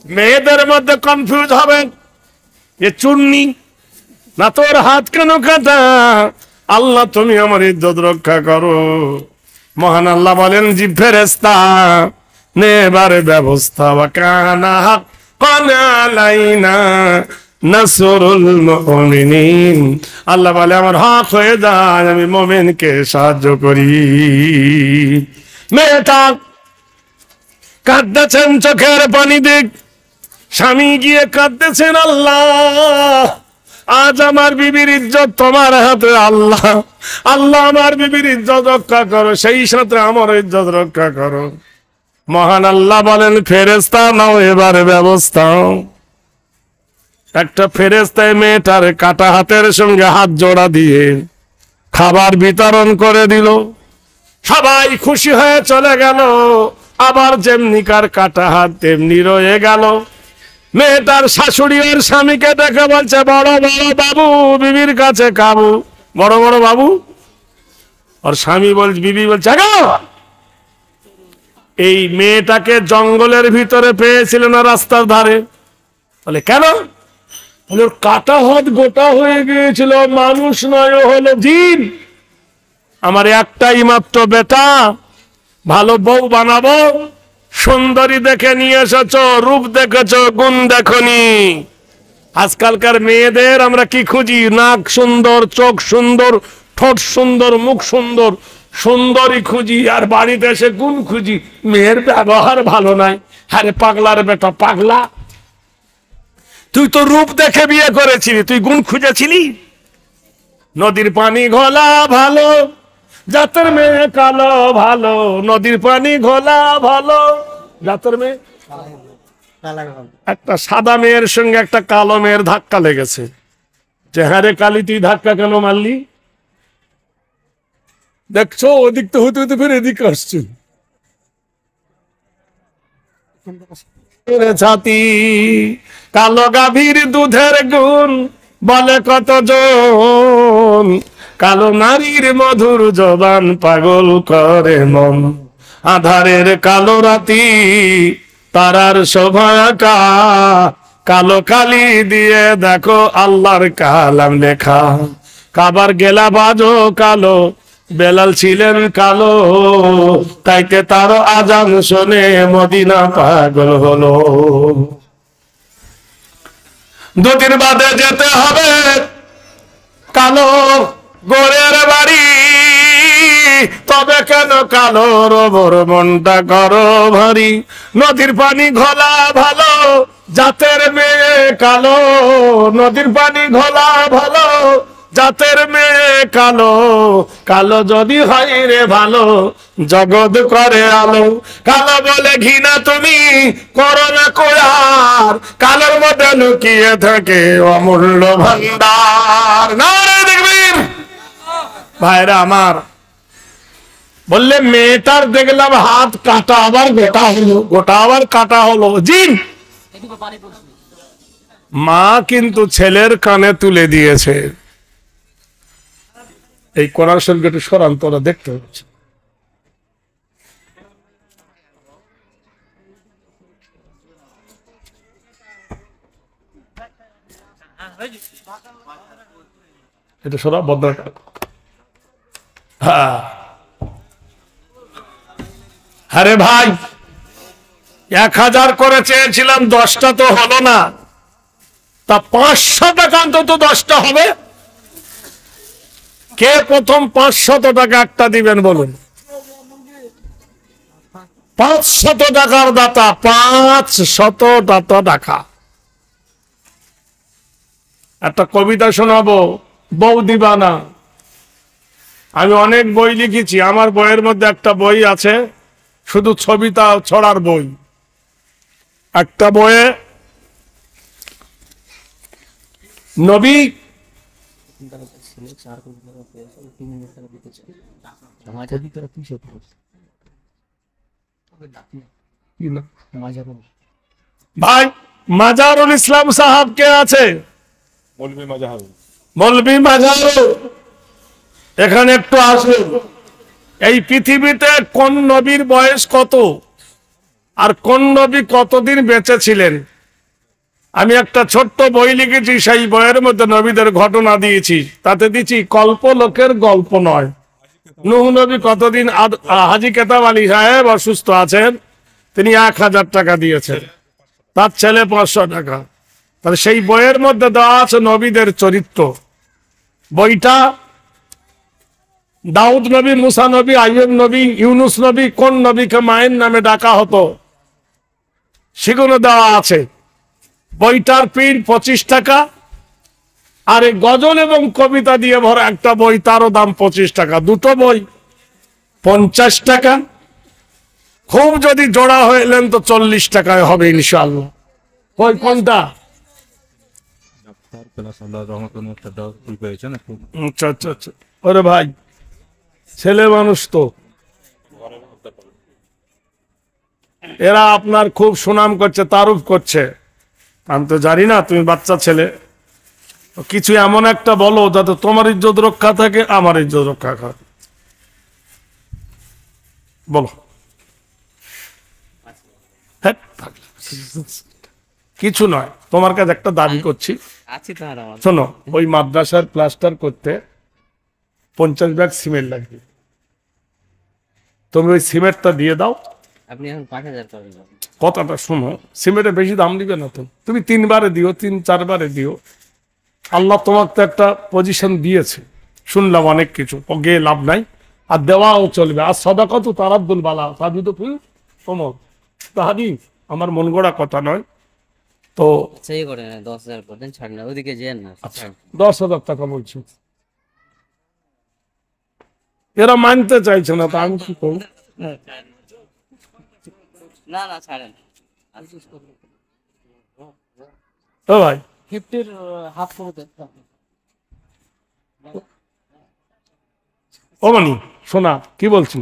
মেয়েদের মধ্যে কনফিউজ হবে, এ চুন্নি না তোর হাত কেন কাটা? আল্লাহ তুমি আমার ইজ্জত রক্ষা করো। মহান আল্লাহ বলেন, জি ফেরেশতা নেবার ব্যবস্থা, ওয়া কানা হাক্কান আলাইনা নাসরুল মুমিনিন। আল্লাহ বলে আমার হক হয়ে যায়, আমি মুমিনকে সাহায্য করি। মেয়েটা কাঁদতেছেন, চোখের পানি দেখ, স্বামী গিয়ে কাঁদতেছেন, আল্লাহ আজ আমার বিবির ইজ্জত তোমার হাতে। আল্লাহ আল্লাহ আমার বিবির ইজ্জত রক্ষা করো, সেই সাথে আমার ইজ্জত রক্ষা করো। মহান আল্লাহ বলেন, ফেরেশতা নাও এবার ব্যবস্থা। একটা ফেরেশতায় মেয়েটার কাটা হাতের সঙ্গে হাত জোড়া দিয়ে খাবার বিতরণ করে দিল। সবাই খুশি হয়ে চলে গেল। আবার যেমনিকার কাটা হাত তেমনি রয়ে গেল। মেয়েটার শাশুড়ি ওর স্বামীকে দেখে বলছে, বড় বড় বাবু বিবির কাছে কাবু। বড় বড় বাবু। ওর স্বামী বলছে, বিবি বলছে, এই মেয়েটাকে জঙ্গলের ভিতরে পেয়েছিল না রাস্তার ধারে? বলে কেন? বলে ওর কাটা হাত গোটা হয়ে গিয়েছিল, মানুষ নয় ও হলো জিন। আমার একটাই মাত্র বেটা, ভালো বউ বানাবো, সুন্দরী দেখে নিয়ে এসেছ, রূপ দেখেছ, গুণ দেখনি। আজকালকার মেয়েদের আমরা কি খুঁজি? নাক সুন্দর, চোখ সুন্দর, ঠোঁট সুন্দর, মুখ সুন্দর, সুন্দরী খুঁজি, আর বাড়িতে এসে গুণ খুঁজি। মেয়ের ব্যবহার ভালো নাই। আরে পাগলার বেটা, পাগলা, তুই তো রূপ দেখে বিয়ে করেছিলি, তুই গুণ খুঁজেছিলি? নদীর পানি ঘোলা ভালো, জাতের মেয়ে কালো ভালো। নদীর পানি ঘোলা ভালো, জাতের মেয়ে। কালার ভালো। একটা সাদা মেয়ের সঙ্গে একটা কালো মেয়ের ধাক্কা লেগেছে। চেহারে কালি, তুই ধাক্কা কেন মারলি? দেখছো ওদিক তো হতে হতে ফিরে এদিকে আসছে। ছাতি কালো গাভীর দুধের গুণ বলে কতজন, কালো নারীর মধুর জবান পাগল করে মন। আধারের কালো রাতি তারার শোভাটা, কালো কালি দিয়ে দেখো আল্লাহর কালাম লেখা। কাবার গেলা বাজো কালো, বেলাল ছিলেন কালো, তাইতে তার আজান শুনে মদিনা পাগল হলো। দুদিন বাদে যেতে হবে কালো গোরের বাড়ি, তবে কেন কালো রবর মনটা করো ভারী। নদীর পানি ঘোলা ভালো, জাতের মেয়ে কালো। নদীর পানি ঘোলা ভালো, জাতের মেয়ে কালো। কালো যদি হয় রে ভালো, জগৎ করে আলো। কালো বলে ঘৃণা তুমি করো না কোয়ার, কালোর মধ্যে লুকিয়ে থাকে অমূল্য ভান্ডার। নারে দেখবেন ভাইরা আমার, বললে মেয়েটার দেখলাম হাত কাটা, আবার গোটা হলো, গোটা আবার কাটা হলো। জিন মা কিন্তু ছেলের কানে তুলে দিয়েছে। এই কোরআন শরীফ একটু সরান, তোরা দেখতে হচ্ছে। এটা সরা বদলা। হ্যাঁ, আরে ভাই 1000 করে চেয়েছিলাম, 10টা তো হলো না, তা 500 টাকা অন্তত 10টা হবে। কে প্রথম 500 টাকা একটা দিবেন বলুন? 500 টাকার দাতা, 500 টাকা। একটা কবিতা শোনাবো, বউ দিবা না। আমি অনেক বই লিখেছি, আমার বইয়ের মধ্যে একটা বই আছে শুধু ছবিতা ছড়ার বই। একটা বইয়ে নবী ভাই মাজারুল ইসলাম সাহাব কে আছে? মৌলভী মাজাহার। মৌলভী মাজারুল, এখানে একটু আসুন। এই পৃথিবীতে কোন নবীর বয়স কত আর কোন নবী কতদিন বেঁচে ছিলেন? আমি একটা ছোট্ট বই লিখেছি, সেই বইয়ের মধ্যে নবীদের ঘটনা দিয়েছি। তাতে দিচ্ছি কল্প লোকের গল্প নয়। নূহ নবী কতদিন, হাজী কেতাব আলী সাহেব অসুস্থ আছেন, তিনি 1000 টাকা দিয়েছেন, তার ছেলে 500 টাকা। তাহলে সেই বইয়ের মধ্যে দেওয়া আছে নবীদের চরিত্র। বইটা দাউদ নবী, মুসা নবী, আইয়ুব নবী, ইউনুস নবী, কোন নবীকে মায়ের নামে ডাকা হতো সেগুলো দেওয়া আছে। বইটার প্রিন্ট 25 টাকা, আর এই গজল এবং কবিতা দিয়ে ভরা একটা বই, তারও দাম 25 টাকা। দুটো বই 50 টাকা। খুব যদি জোড়া হইলেন তো 40 টাকায় হবে ইনশাআল্লাহ। ওই কোনটা? আচ্ছা আচ্ছা আচ্ছা। ওরে ভাই ছেলে মানুষ তো, এরা আপনার খুব সুনাম করছে, তারুফ করছে। আমি তো জানি না, তুমি বাচ্চা ছেলে, কিছু এমন একটা বলো যাতে তোমার ইজ্জত রক্ষা থাকে, আমার ইজ্জত রক্ষা থাকে। বলো। হ্যাঁ, কিছু নয়, তোমার কাছে একটা দাবি করছি। শোনো, ওই মাদ্রাসার প্লাস্টার করতে 50 ব্যাগ সিমেন্ট লাগবে। তুমি ওই সিমেন্টটা দিয়ে দাও। আপনি এখন 5000 করে দাও। কথাটা শোনো, সিমেন্টের বেশি দাম দিবে না তো, তুমি 3 বারে দিও, 3-4 বারে দিও। আল্লাহ তোমাকে তো একটা পজিশন দিয়েছে, শুনলাম অনেক কিছু, গিয়ে লাভ নাই, আর দেওয়াও চলবে। আর সদাকত তারাদ্দুল বালা, সাধু তো শোনো তাহাদি, আমার মন গড়া কথা নয় তো। সেই করে না, 10000 করে দেন, ছাড় না, ওদিকে যেন না। আচ্ছা 10,000 টাকা বলছি। এরা মানতে চাইছে না, তা আমি কি করবো? না না ছাড়েন। ও ভাই, 50 হাফ করে দেন। ও মানি শোনা কি বলছি,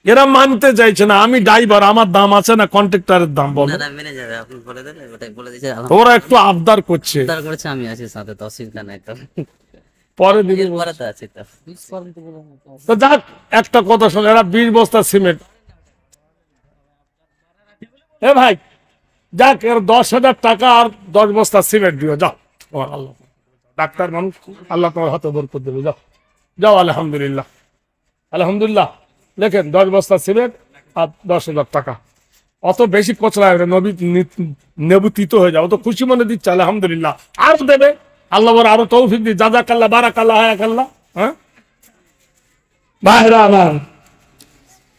এরা মানতে চাইছে না। আমি ড্রাইভার, আমার দাম আছে না, কন্ট্রাক্টরের দাম বলো। না না মেনে যাবে, আপনি বলে দেন, ওটাই বলে দিয়েছে। ওরা একটু আবদার করছে, আবদার করেছে, আমি আছি সাথে, তো অসুবিধা নাই তো। পরে দিবি। এর পরে তো আছি তো। 20% তো বলে না। তো যাক, একটা কথা শোনো, এরা 20 বস্তা সিমেন্ট, এ ভাই যাক, এর 10,000 টাকা আর 10 বস্তা সিমেন্ট দিও, যাও। ও আল্লাহ, ডাক্তার মানুষ, আল্লাহ তোমার হাতে বরকত দেবে, যাও যাও। আলহামদুলিল্লাহ, আলহামদুলিল্লাহ, লেখেন 10 বস্তা সিমেন্ট আর 10,000 টাকা। অত বেশি কচলা নবী নেবুতিত হয়ে যাও, অত খুশি মনে দিচ্ছে। আলহামদুলিল্লাহ, আরো দেবে আল্লাহ, আরো তৌফিক দি, জাযাকাল্লাহ, বারাকাল্লাহ, হায়াকাল্লাহ। হ্যাঁ ভাইরা আমার,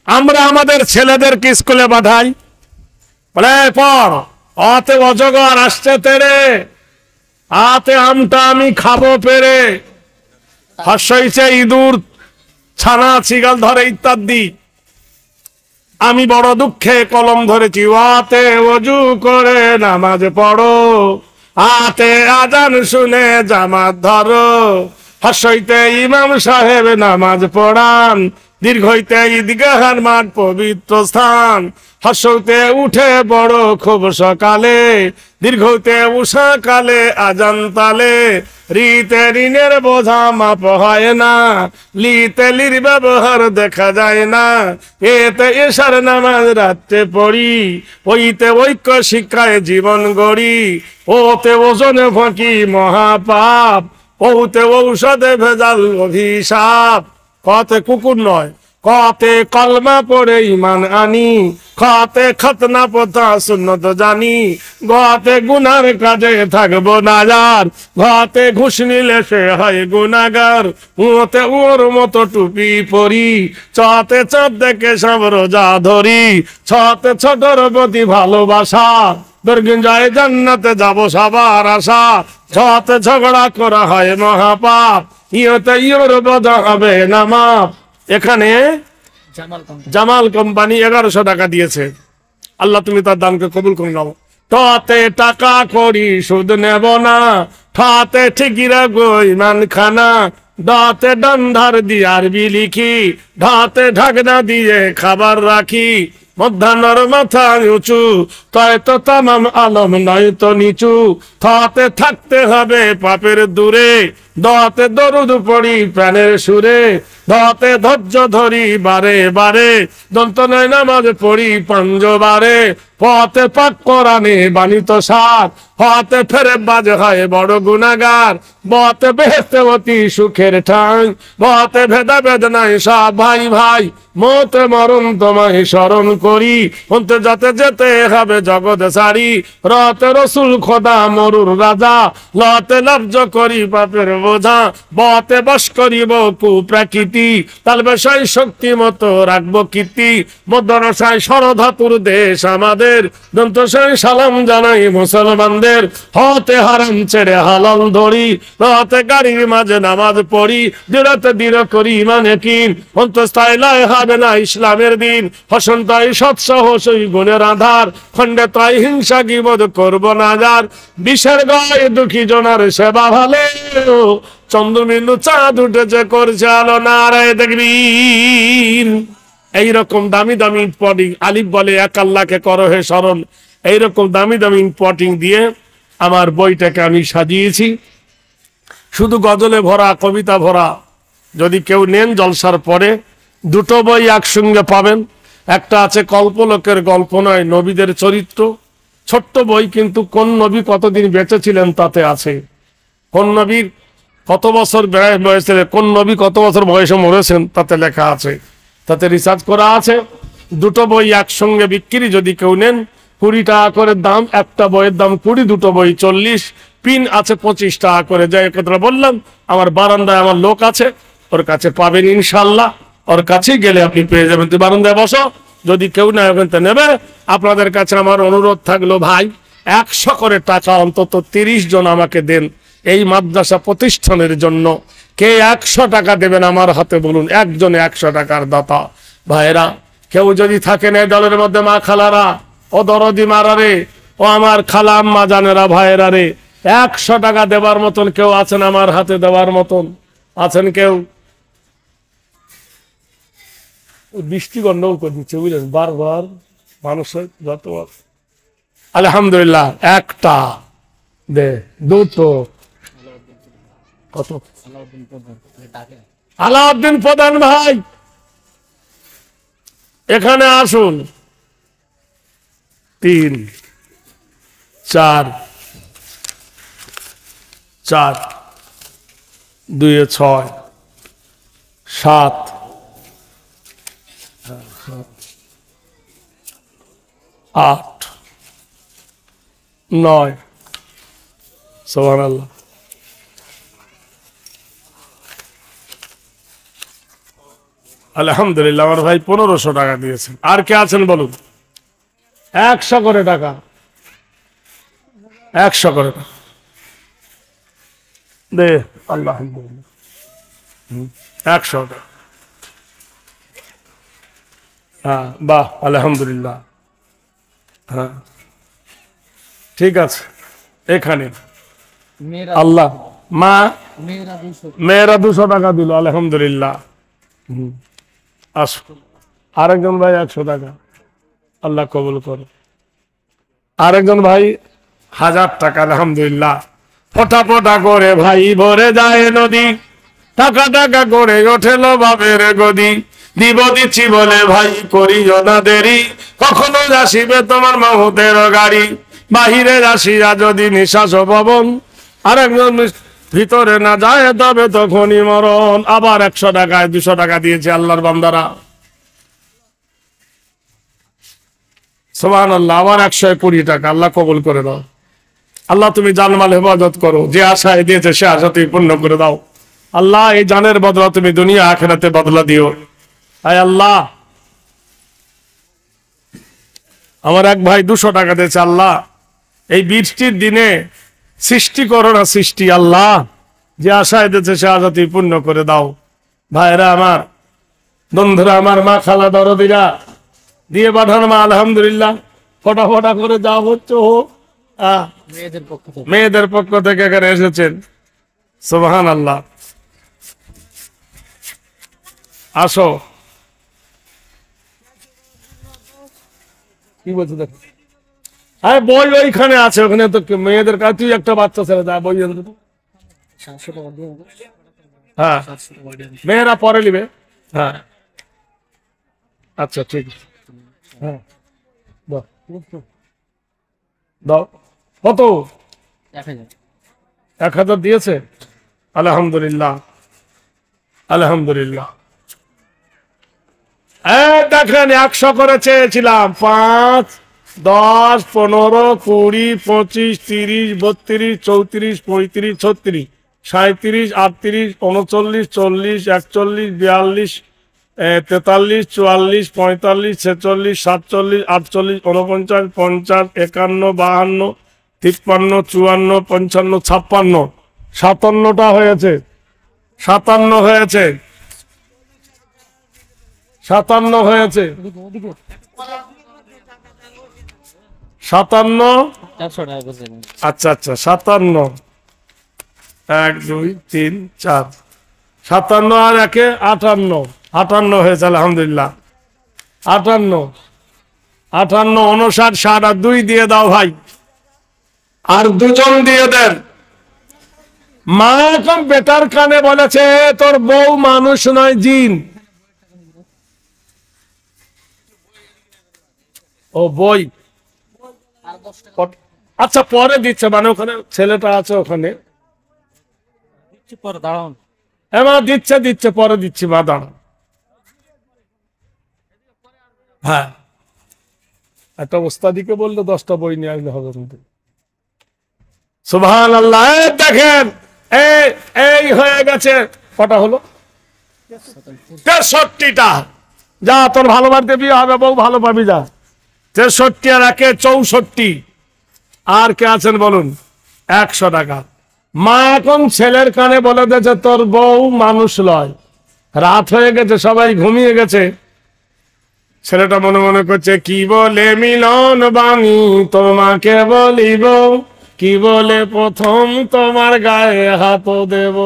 আমরা আমাদের ছেলেদেরকে স্কুলে পাঠাই, বলে পর অতে অজগর আসছে তেরে, আতে আমটা আমি খাবো পেরে, হর্ষইছে ইঁদুর ছানা চিগাল ধরে ইত্যাদি। আমি বড় দুঃখে কলম ধরেছি, ওয়াতে ওযু করে নামাজ পড়ো, আতে আজান শুনে জামাত ধরো, হর্ষইতে ইমাম সাহেব নামাজ পড়ান, দীর্ঘ হইতে ঈদগাহের মাঠ পবিত্র স্থান, হর্ষতে উঠে বড় খুব সকালে, দীর্ঘ হইতে উষা কালে আজান তালে, রিতে ঋণের বোঝা মাপ হয় না, লিতে লির ব্যবহার দেখা যায় না, এতে এশার নামাজ রাত্রে পড়ি, ওইতে ঐক্য শিক্ষায় জীবন গড়ি, ওতে ওজনে ফাঁকি মহাপাপ, ওতে ঔষধে ভেজাল অভিশাপ। কতে কুকুর নয়, কতে কলমা পড়ে ইমান আনি, কতে খতনা পথা সুন্নত জানি, গতে গুনার কাজে থাকবো নাজার, গতে ঘুষ নিলে সে হয় গুনাগার, ওতে ওর মতো টুপি পরি, চতে চাঁদ দেখে সব রোজা ধরি, ছতে ছোটর প্রতি ভালোবাসা, দর্গিন যায় জান্নাতে যাবো সবার আশা, ছতে ঝগড়া করা হয় মহাপাপ, ইয়তে ইয়র বদা হবে না মাপ। এখানে জামাল কোম্পানি 1100 টাকা দিয়েছে, আল্লাহ তুমি তার দানকে কবুল করে নাও। ততে টাকা করি সুদ নেব না, ঠাতে ঠিকই রাখবো ইমান খানা, দাতে ডান্ধার দিয়ে আরবি লিখি, ঢাতে ঢাকনা দিয়ে খাবার রাখি, মধ্যাহ্নর মাথা উঁচু, তয় তো তামাম আলম নয় তো নিচু, থাতে থাকতে হবে পাপের দূরে, দাতে দরুদ পড়ি প্রাণের সুরে, দাতে ধৈর্য ধরি বারে বারে, দন্ত নয় নামাজ পড়ি পঞ্জবারে, পথে পাক কোরআনে বাণিত সার, হতে ফেরে বাজ হয় বড় গুনাগার, বতে বেহেশতে অতি সুখের ঠাঁই, বতে ভেদা বেদনায় সব ভাই ভাই, মতে মরণ তোমায় স্মরণ করি, অন্তে যাতে যেতে হবে জগৎ সারি, রতে রসুল খোদা মরুর রাজা, লতে লব্জ করি পাপের বোঝা, বতে বশ করিব কুপ্রাকৃতি, তাল বেশাই শক্তি মতো রাখবো কীর্তি, মধ্যরসায় সরধাতুর দেশ আমাদের, দন্তসায় সালাম জানাই মুসলমানদের, হতে হারাম ছেড়ে হালাল ধরি, রতে গাড়ির মাঝে নামাজ পড়ি, দৃঢ়তে দৃঢ় করি মানে কিন, অন্তস্থায় লয় হবে না ইসলামের দিন, হসন্তায় সৎসাহসই গুণের আধার, খণ্ডে তাই হিংসা গীবত করব না যার, বিষের গায়ে দুঃখী জনার সেবা ভালে, চন্দ্রবিন্দু চাঁদ উঠেছে করছে আলো নারায় দেখবিন। এইরকম দামি দামি পটিং, আলিফ বলে এক আল্লাহকে করো হে স্মরণ, এইরকম দামি দামি পটিং দিয়ে আমার বইটাকে আমি সাজিয়েছি, শুধু গজলে ভরা, কবিতা ভরা। যদি কেউ নেন জলসার পরে, দুটো বই একসঙ্গে পাবেন। একটা আছে কল্পলোকের গল্প নয়, নবীদের চরিত্র, ছোট্ট বই, কিন্তু কোন নবী কতদিন বেঁচে ছিলেন তাতে আছে, কোন নবীর কত বছর বয়সে, কোন নবী কত বছর বয়সে মরেছেন তাতে লেখা আছে, তাতে রিসার্চ করা আছে। দুটো বই একসঙ্গে বিক্রি, যদি কেউ নেন 20 টাকা করে দাম, একটা বইয়ের দাম 20, দুটো বই 40, পিন আছে 25 টাকা করে। যাই কথা বললাম, আমার বারান্দায় আমার লোক আছে, ওর কাছে পাবেন ইনশাল্লাহ, ওর কাছে গেলে আপনি পেয়ে যাবেন। তুই বারান্দায় বসো, যদি কেউ না ওখান থেকে নেবে, আপনাদের কাছে আমার অনুরোধ থাকলো ভাই 100 করে টাকা অন্তত 30 জন আমাকে দেন, এই মাদ্রাসা প্রতিষ্ঠানের জন্য কে 100 টাকা দেবেন আমার হাতে বলুন, একজনে 100 টাকার দাতা। ভাইরা কেউ যদি থাকেন এই দলের মধ্যে, মা খালারা ও দরদি মারারে ও আমার খালা আম্মা জানেরা ভাইরা রে, 100 টাকা দেবার মতন কেউ আছেন আমার হাতে দেওয়ার মতন? আছেন কেউ? বৃষ্টি গন্ডগোল করে দিচ্ছে বুঝলেন, বারবার মানুষের যত। আলহামদুলিল্লাহ, একটা দে, দুটো, কত? আলাউদ্দিন প্রধান ভাই এখানে আসুন। 3 4 4 2 6 7 8 9 সুবহানাল্লাহ। আলহামদুলিল্লাহ, আমার ভাই 1500 টাকা দিয়েছেন। আর কে আছেন বলুন? 100 করে টাকা, 100 করে টাকা দে। আলহামদুলিল্লাহ, 100 টাকা। হ্যাঁ, বাহ, আলহামদুলিল্লাহ। হ্যাঁ, ঠিক আছে। এখানে আল্লাহ মা মেয়েরা 200 টাকা দিল, আলহামদুলিল্লাহ। আসো, আরেকজন ভাই 100 টাকা, আল্লাহ কবুল করো। আরেকজন ভাই 1000 টাকা, আলহামদুলিল্লাহ। ফোটা ফোটা করে ভাই ভরে যায় নদী, টাকা টাকা করে ওঠেল বাবের গদি। দিব দিচ্ছি বলে ভাই করিও না দেরি, কখনো আসিবে তোমার মাহুতের গাড়ি। বাহিরে আসিয়া যদি নিঃশ্বাস ভবন, আরেকজন ভিতরে না যায় তবে তখনই মরণ। আবার 100 টাকায় 200 টাকা দিয়েছে আল্লাহর বান্দারা, সুবহানাল্লাহ। আবার 120 টাকা, আল্লাহ কবুল করে দাও। আল্লাহ তুমি জানমাল হেফাজত করো, যে আশায় দিয়েছে সে আশা তুমি পূর্ণ করে দাও। আল্লাহ এই জানের বদলা তুমি দুনিয়া আখিরাতে বদলা দিও। আয় আল্লাহ, আমার এক ভাই 200 টাকা দিয়েছে। আল্লাহ এই বৃষ্টির দিনে সৃষ্টি করো না সৃষ্টি, আল্লাহ যে আশায় দিয়েছে সে আশা তুমি পূর্ণ করে দাও। ভাইরা আমার, বন্ধুরা আমার, মা খালা দরদিরা দিয়ে পাঠান মা, আলহামদুলিল্লাহ। ফটা ফটা করে যাও হচ্ছে হোক। মেয়েদের পক্ষ থেকে এখানে এসেছেন, সুবহানাল্লাহ। আসো, কি বলছো দেখ? হ্যাঁ, বই ওইখানে আছে, ওখানে তো মেয়েদের কাছে। তুই একটা বাচ্চা ছেলে, যা বই আনতে তো। হ্যাঁ, মেয়েরা পরে নিবে। হ্যাঁ, আচ্ছা, ঠিক আছে। হ্যাঁ, দাও দাও। কত? 1000 দিয়েছে, আলহামদুলিল্লাহ, আলহামদুলিল্লাহ। দেখেন, 100 করে চেয়েছিলাম। 5 10 15 20 25 30 32 34 35 36 37 38 39 40 41 42 43 44 45 46 47 48 49 50 51 52 53 54 55 56 57টা হয়েছে, 57 হয়েছে, 57 হয়েছে, 57। আচ্ছা আচ্ছা, 57। 1 2 3 4 57 আর 1 58, 58 হয়েছে, আলহামদুলিল্লাহ। 58 58 59 60 আর 2 দিয়ে দাও ভাই, আর 2 জন দিয়ে দেন। মা এখন বেটার কানে বলেছে তোর বউ মানুষ নয় জিন। ও বই, আচ্ছা পরে দিচ্ছে, মানে ওখানে ছেলেটা আছে ওখানে। হ্যাঁ দিচ্ছে দিচ্ছে, পরে দিচ্ছি, মা দাঁড়া। হ্যাঁ, একটা ওস্তাদিকে বললে 10টা বই নিয়ে আসলে হবে কিন্তু। সুবহানাল্লাহ। দেখেন, এই হয়ে গেছে। কটা হলো? 63টা। যা, তোর ভালো বাড়িতে বিয়ে হবে, বউ ভালো পাবি, যা। 63 আর 1 64। আর কে আছেন বলুন? 100 টাকা। মা এখন ছেলের কানে বলে দিয়েছে তোর বউ মানুষ লয়, রাত হয়ে গেছে, সবাই ঘুমিয়ে গেছে। ছেলেটা মনে মনে করছে কি বলে মিলন বাণী তোমাকে বলিব, কি বলে প্রথম তোমার গায়ে হাত দেব।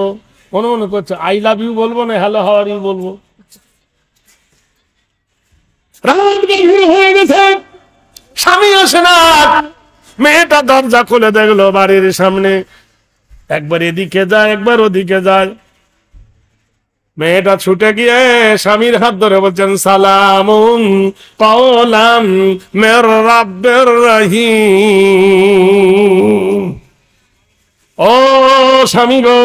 মনে মনে করছে আই লাভ ইউ বলবো না হ্যালো হাউ আর ইউ বলবো। রাত গভীর হয়ে গেছে, স্বামী আসে না। মেয়েটা দরজা খুলে দেখলো বাড়ির সামনে, একবার এদিকে যায় একবার ওদিকে যায়। মেয়েটা ছুটে গিয়ে স্বামীর হাত ধরে বলছেন সালামুন কওলাম মির রাব্বির রহিম। ও স্বামী গো,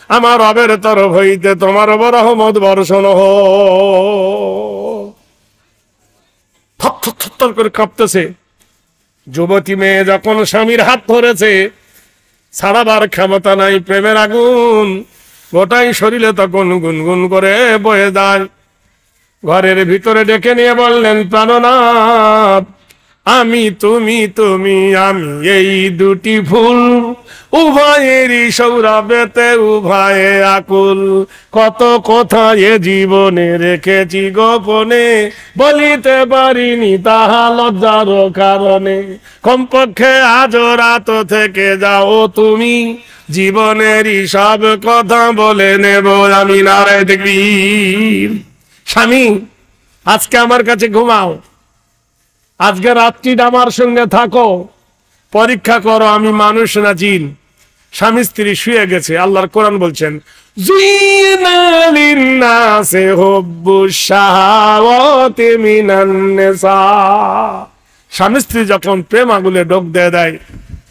আমার রবের তরফ হইতে তোমার উপর রহমত বর্ষণ হোক। থর করে কাঁপতেছে। যুবতী মেয়ে যখন স্বামীর হাত ধরেছে, ছাড়াবার ক্ষমতা নাই, প্রেমের আগুন গোটাই শরীরে তখন গুনগুন করে বয়ে যায়। ঘরের ভিতরে ডেকে নিয়ে বললেন প্রাণনাথ, আমি তুমি তুমি আমি এই দুটি ফুল, উভয়েরই সৌরভেতে উভয়ে আকুল। কত কথা এ জীবনে রেখেছি গোপনে, বলিতে পারিনি তাহা লজ্জার কারণে। কমপক্ষে আজ রাত থেকে যাও তুমি, জীবনেরই সব কথা বলে নেব আমি। নারায় তাকবীর। স্বামী আজকে আমার কাছে ঘুমাও, আজকে রাত্রিটা আমার সঙ্গে থাকো, পরীক্ষা করো আমি মানুষ না জিন। স্বামী স্ত্রী শুয়ে গেছে। আল্লাহর কোরআন বলছেন যুইনা লিন্নাসি হুব্বুশ শাহাওয়াতি মিনান নিসা। স্বামী স্ত্রী যখন প্রেম আগুলে ডোক দিয়ে দেয়,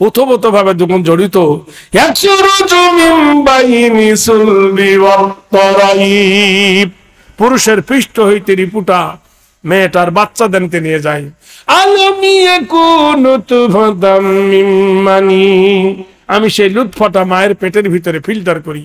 ওতপ্রোত ভাবে যখন জড়িত, পুরুষের পৃষ্ঠ হইতে রিপুটা মেয়েটার বাচ্চা দেনতে নিয়ে যায়। আমি সেই লুৎফটা মায়ের পেটের ভিতরে ফিল্টার করি।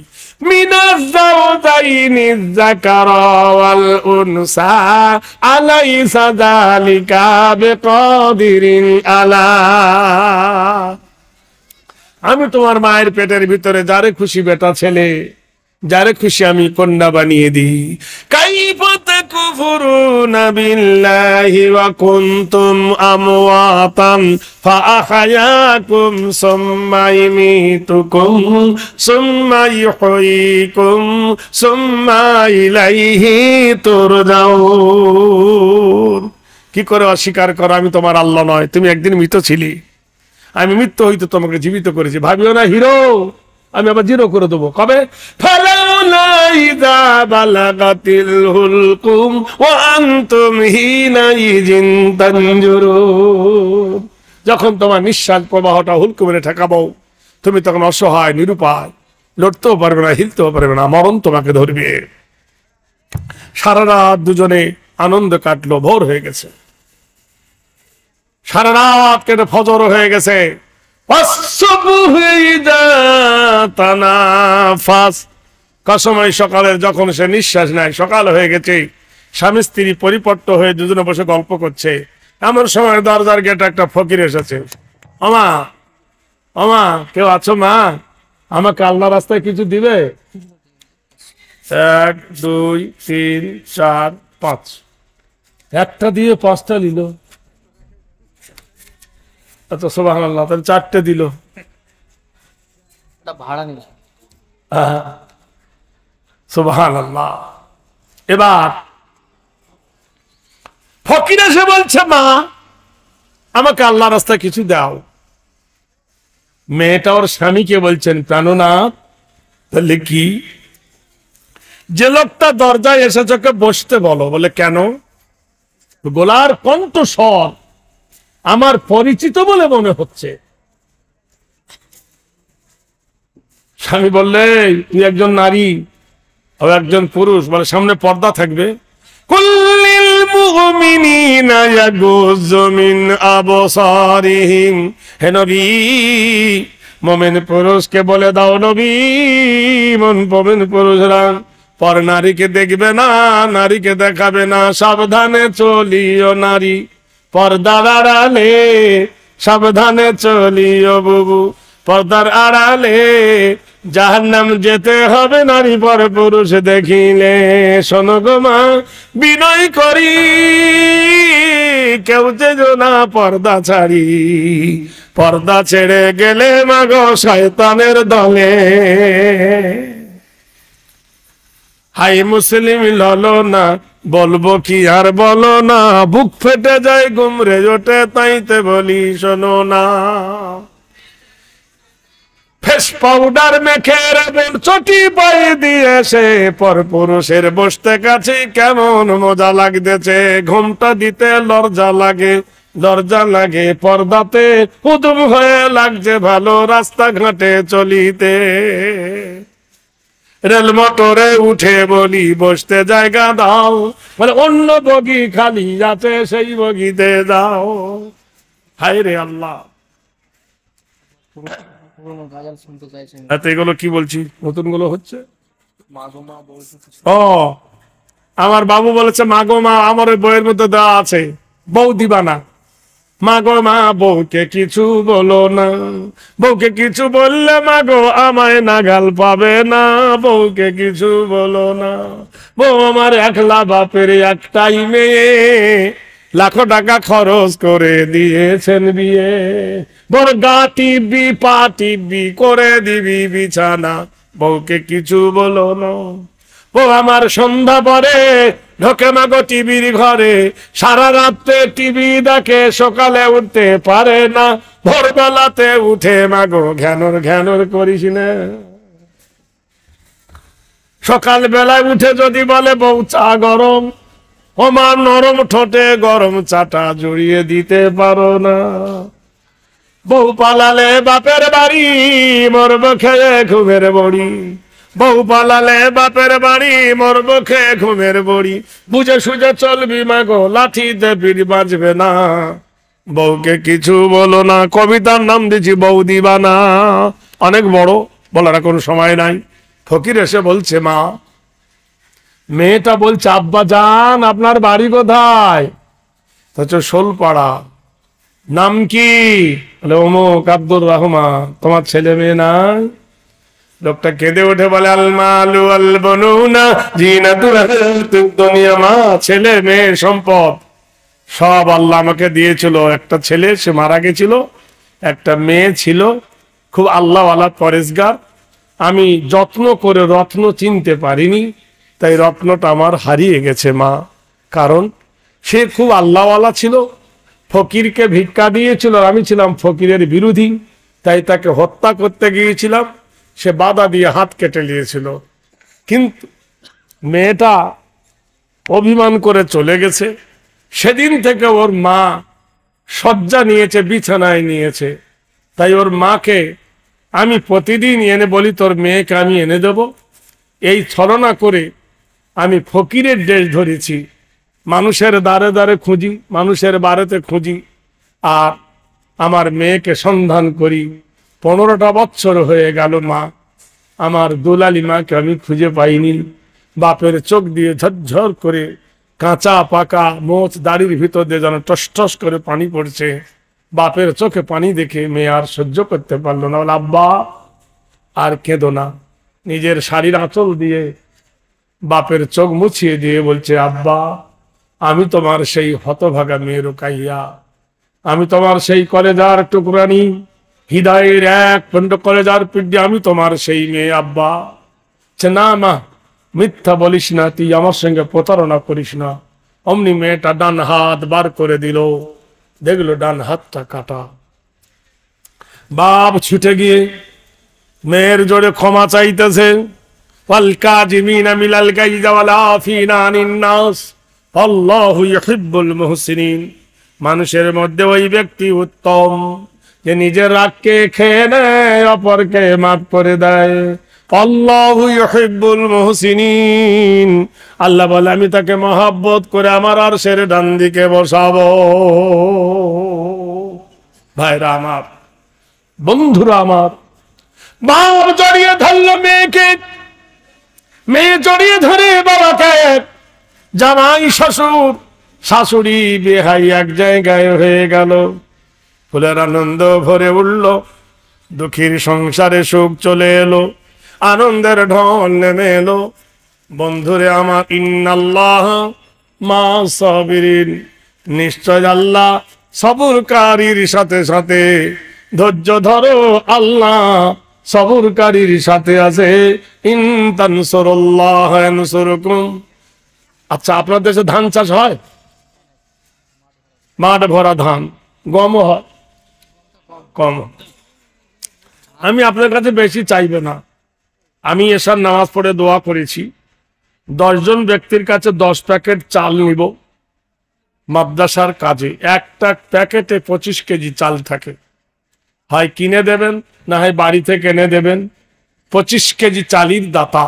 আমি তোমার মায়ের পেটের ভিতরে যারে খুশি বেটা ছেলে, যারে খুশি আমি কন্যা বানিয়ে দিই। কাইফা তাকফুরুনা বিল্লাহি ওয়া কুনতুম আমওয়াতান ফাআহয়াকুম সুম্মা ইমিতুকুম সুম্মা ইহয়িকুম সুম্মা ইলাইহি তুরজাউন। কি করে অস্বীকার করো আমি তোমার আল্লাহ নয়? তুমি একদিন মৃত ছিলি, আমি মৃত্যু হইতে তোমাকে জীবিত করেছি। ভাবিও না হিরো আমি আবার জিরো করে দেবো। কবে? ফালাউলা ইযা বালাগাতিল হুলকুম ওয়া আনতুম হিনাইযিন তানজুরুন। যখন তোমার নিঃশ্বাস প্রবাহটা হুলকুমে ঠেকাবো, তুমি তখন অসহায় নিরুপায়, লড়তেও পারবে না, হিলতেও পারবে না, মরণ তোমাকে ধরবে। সারা রাত দুজনে আনন্দ কাটলো, ভোর হয়ে গেছে। সারা রাত কেটে ফজর হয়ে গেছে। কসময় সকালের যখন সে নিঃশ্বাস নেয়, সকাল হয়ে গেছে। স্বামী স্ত্রী পরিপট্ট হয়ে দুজনে বসে গল্প করছে। এমন সময় দরজার গেটে একটা ফকির এসেছে। ওমা ওমা, কেউ আছো মা? আমাকে আল্লাহ রাস্তায় কিছু দিবে? 1 2 3 4 5, একটা দিয়ে 5টা নিল। আচ্ছা সুবহানাল্লাহ, তাহলে 4টে দিল। ভাড়া নিল। সুবহানাল্লাহ। এবার ফকির এসে বলছে মা আমাকে আল্লাহ রাস্তায় কিছু দাও। মেয়েটা ওর স্বামীকে বলছেন প্রাণনাথ, তাহলে কি? যে লোকটা দরজায় এসেছে ওকে বসতে বলো। বলে কেন? গলার কণ্ঠস্বর আমার পরিচিত বলে মনে হচ্ছে। স্বামী বললে তুই একজন নারী ও একজন পুরুষ, বলে সামনে পর্দা থাকবে। কুল্লিল মুমিনিনা ইয়াগুযু মিন আবসারিহিম। হে নবী, মুমিন পুরুষকে বলে দাও নবী, মুমিন পুরুষরা পর নারীকে দেখবে না, নারীকে দেখাবে না, সাবধানে চলিও নারী, পর্দার আড়ালে সাবধানে চলিও বুবু। পর্দার আড়ালে জাহান্নাম যেতে হবে নারী পর পুরুষ দেখিলে। শোনো গো মা বিনয় করি, কেউ যেন না পর্দা ছাড়ি, পর্দা ছেড়ে গেলে মাগো শয়তানের দলে। হাই মুসলিম ললো না, বলবো কি আর বলো না, বুক ফেটে যায় গুমরে ওঠে তাইতে বলি শোনো না। ফেস পাউডার মেখে রাবেন চটি পায়ে দিয়েছে, পর পুরুষের বসতে কাছে কেমন মজা লাগতেছে। ঘুমটা দিতে লজ্জা লাগে, দরজা লাগে পর্দাতে, উদুম হয়ে লাগছে ভালো রাস্তাঘাটে চলিতে। রেল মোটরে উঠে বলি বসতে জায়গা দাও, মানে অন্য বগি খালি আছে সেই বগিতে যাও। হায় রে আল্লাহ, পুরোনো গাজাল শুনতে চাইছেন। এত এগুলো কি বলছি, নতুন গুলো হচ্ছে। মা গো মা বলছে কিছু। ও আমার বাবু বলেছে মা গো মা, আমার ওই বইয়ের মধ্যে দেওয়া আছে বউ দিবানা। মা গো মা বউকে কিছু বলো না, বউকে কিছু বললে মা গো আমায় নাগাল পাবে না, বউকে কিছু বলো না। বউ আমার একলা বাপের একটাই মেয়ে, লাখো টাকা খরচ করে দিয়েছেন বিয়ে। বড় গা টিপবি পা টিপবি করে দিবি বিছানা, বউকে কিছু বলো না। ও আমার সন্ধ্যা পরে ঢোকে মাগো টিভির ঘরে, সারা রাত্রে টিভি দেখে সকালে উঠতে পারে না, ভোরবেলাতে উঠে মাগো ঘ্যানর ঘ্যানর করিস না। সকাল বেলায় উঠে যদি বলে বউ চা গরম, ও মা নরম ঠোঁটে গরম চাটা জড়িয়ে দিতে পারো না। বউ পালালে বাপের বাড়ি, মরব খেয়ে ঘুমের বড়ি, বউ পালালে বাপের বাড়ি, মরব খেয়ে ঘুমের বড়ি। বুঝে সুঝে চলবি মাগো লাঠিতে পিঠ বাঁচবে না, বউকে কিছু বলো না। কবিতার নাম দিয়েছি বউ দিবানা। অনেক বড়, বলার কোনো সময় নাই। ফকির এসে বলছে মা, মেয়েটা বলছে আব্বা জান আপনার বাড়ি কোথায়? তো শোলপাড়া। নাম কি? বলে অমুক আব্দুর রহমান। তোমার ছেলে মেয়ে নাই? লোকটা কেঁদে উঠে বলে আল মালু আল বনুনা জিনাতুল হায়াতুদ দুনিয়া। মা ছেলে মেয়ে সম্পদ সব আল্লাহ আমাকে দিয়েছিল। একটা ছেলে সে মারা গেছিল, একটা মেয়ে ছিল খুব আল্লাহওয়ালা পরেশগার। আমি যত্ন করে রত্ন চিনতে পারিনি, তাই রত্নটা আমার হারিয়ে গেছে মা। কারণ সে খুব আল্লাহওয়ালা ছিল, ফকিরকে ভিক্ষা দিয়েছিল, আর আমি ছিলাম ফকিরের বিরোধী, তাই তাকে হত্যা করতে গিয়েছিলাম। সে বাধা দিয়ে হাত কেটে নিয়েছিল, কিন্তু মেয়েটা অভিমান করে চলে গেছে। সেদিন থেকে ওর মা শয্যা নিয়েছে, বিছানায় নিয়েছে। তাই ওর মাকে আমি প্রতিদিন এনে বলি তোর মেয়েকে আমি এনে দেব। এই ছলনা করে আমি ফকিরের দেশ ধরেছি, মানুষের দ্বারে দ্বারে খুঁজি, মানুষের বাড়িতে খুঁজি, আর আমার মেয়েকে সন্ধান করি। 15টা বছর হয়ে গেল মা, আমার দুলালি মাকে আমি খুঁজে পাইনি। বাপের চোখ দিয়ে ঝরঝর করে কাঁচা পাকা মোচ দাড়ির ভিতর দিয়ে যেন টস টস করে পানি পড়ছে। বাপের চোখে পানি দেখে মেয়ে আর সহ্য করতে পারলো না। বলে আব্বা আর কেঁদো না। নিজের শাড়ির আঁচল দিয়ে বাপের চোখ মুছিয়ে দিয়ে বলছে আব্বা আমি তোমার সেই হতভাগা মেয়ে রুকাইয়া, আমি তোমার সেই কলেজার টুকরানি, হৃদয়ের এক খণ্ড কলেজার পিণ্ডি, আমি তোমার সেই মেয়ে আব্বা। না মা মিথ্যা বলিস না, তুই আমার সঙ্গে প্রতারণা করিস না। অমনি মেয়েটা ডান হাত বার করে দিল, দেখলো ডান হাতটা কাটা। বাপ ছুটে গিয়ে মেয়ের জোরে ক্ষমা চাইতেছে। ওয়াল কাযিমিনা মিনাল গায়যি ওয়াল আফিনা আনিন নাস আল্লাহু ইউহিব্বুল মুহসিনিন। মানুষের মধ্যে ওই ব্যক্তি উত্তম যে নিজের রাগকে খেয়ে নেয়, অপরকে মাফ করে দেয়। আল্লাহু ইউহিব্বুল মুহসিনিন। আল্লাহ বলে আমি তাকে মহব্বত করে আমার আরশের ডান দিকে বসাবো। ভাইরা আমার, বন্ধুরা আমার, বাপ জড়িয়ে ধরলো মেয়েকে, মেয়ে জড়িয়ে ধরে বাবাকে। জামাই শ্বশুর শাশুড়ি বেহাই এক জায়গায় হয়ে গেল। ফুলের আনন্দ ভরে উঠল, দুঃখীর সংসারে সুখ চলে এলো, আনন্দের ঢল নেমে এলো। বন্ধুরে আমার, ইন্নাল্লাহ মা সাবিরিন, নিশ্চয় আল্লাহ সবরকারীর সাথে সাথে। ধৈর্য ধরো, আল্লাহ সবরকারীর সাথে আছে। ইন তানসুরুল্লাহ ইয়ানসুরকুম। আচ্ছা, আপনার দেশে ধান চাষ হয়? মাঠ ভরা ধান, গমও হয়? কম। আমি আপনার কাছে বেশি চাইবে না। আমি এসার নামাজ পড়ে দোয়া করেছি, 10 জন ব্যক্তির কাছে 10 প্যাকেট চাল নিব মাদ্রাসার কাজে। একটা প্যাকেটে 25 কেজি চাল থাকে, হয় কিনে দেবেন না হয় বাড়ি থেকে এনে দেবেন। 25 কেজি চালির দাতা।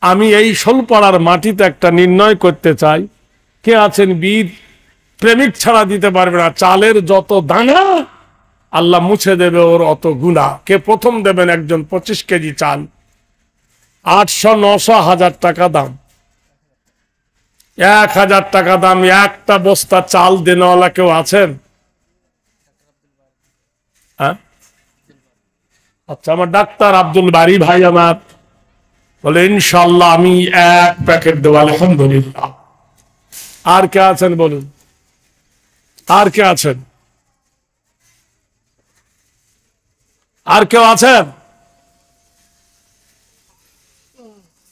আমি এই শোলপাড়ার মাটিতে একটা নির্ণয় করতে চাই, কে আছেন বীর? প্রেমিক ছাড়া দিতে পারবে না। চালের যত দানা আল্লাহ মুছে দেবে ওর অত গুনাহ। কে প্রথম দেবেন? একজন 25 কেজি চাল, 800, 900, 1000 টাকা দাম। 1000 টাকা দাম একটা বস্তা চাল দেনওয়ালা কেউ আছেন? হ্যাঁ? আচ্ছা, আমার ডাক্তার আব্দুল বারী ভাই আমার বলে ইনশাল্লাহ আমি 1 প্যাকেট দেবো। আলহামদুলিল্লাহ। আর কে আছেন বলুন? আর কে আছেন? আর কেউ আছেন?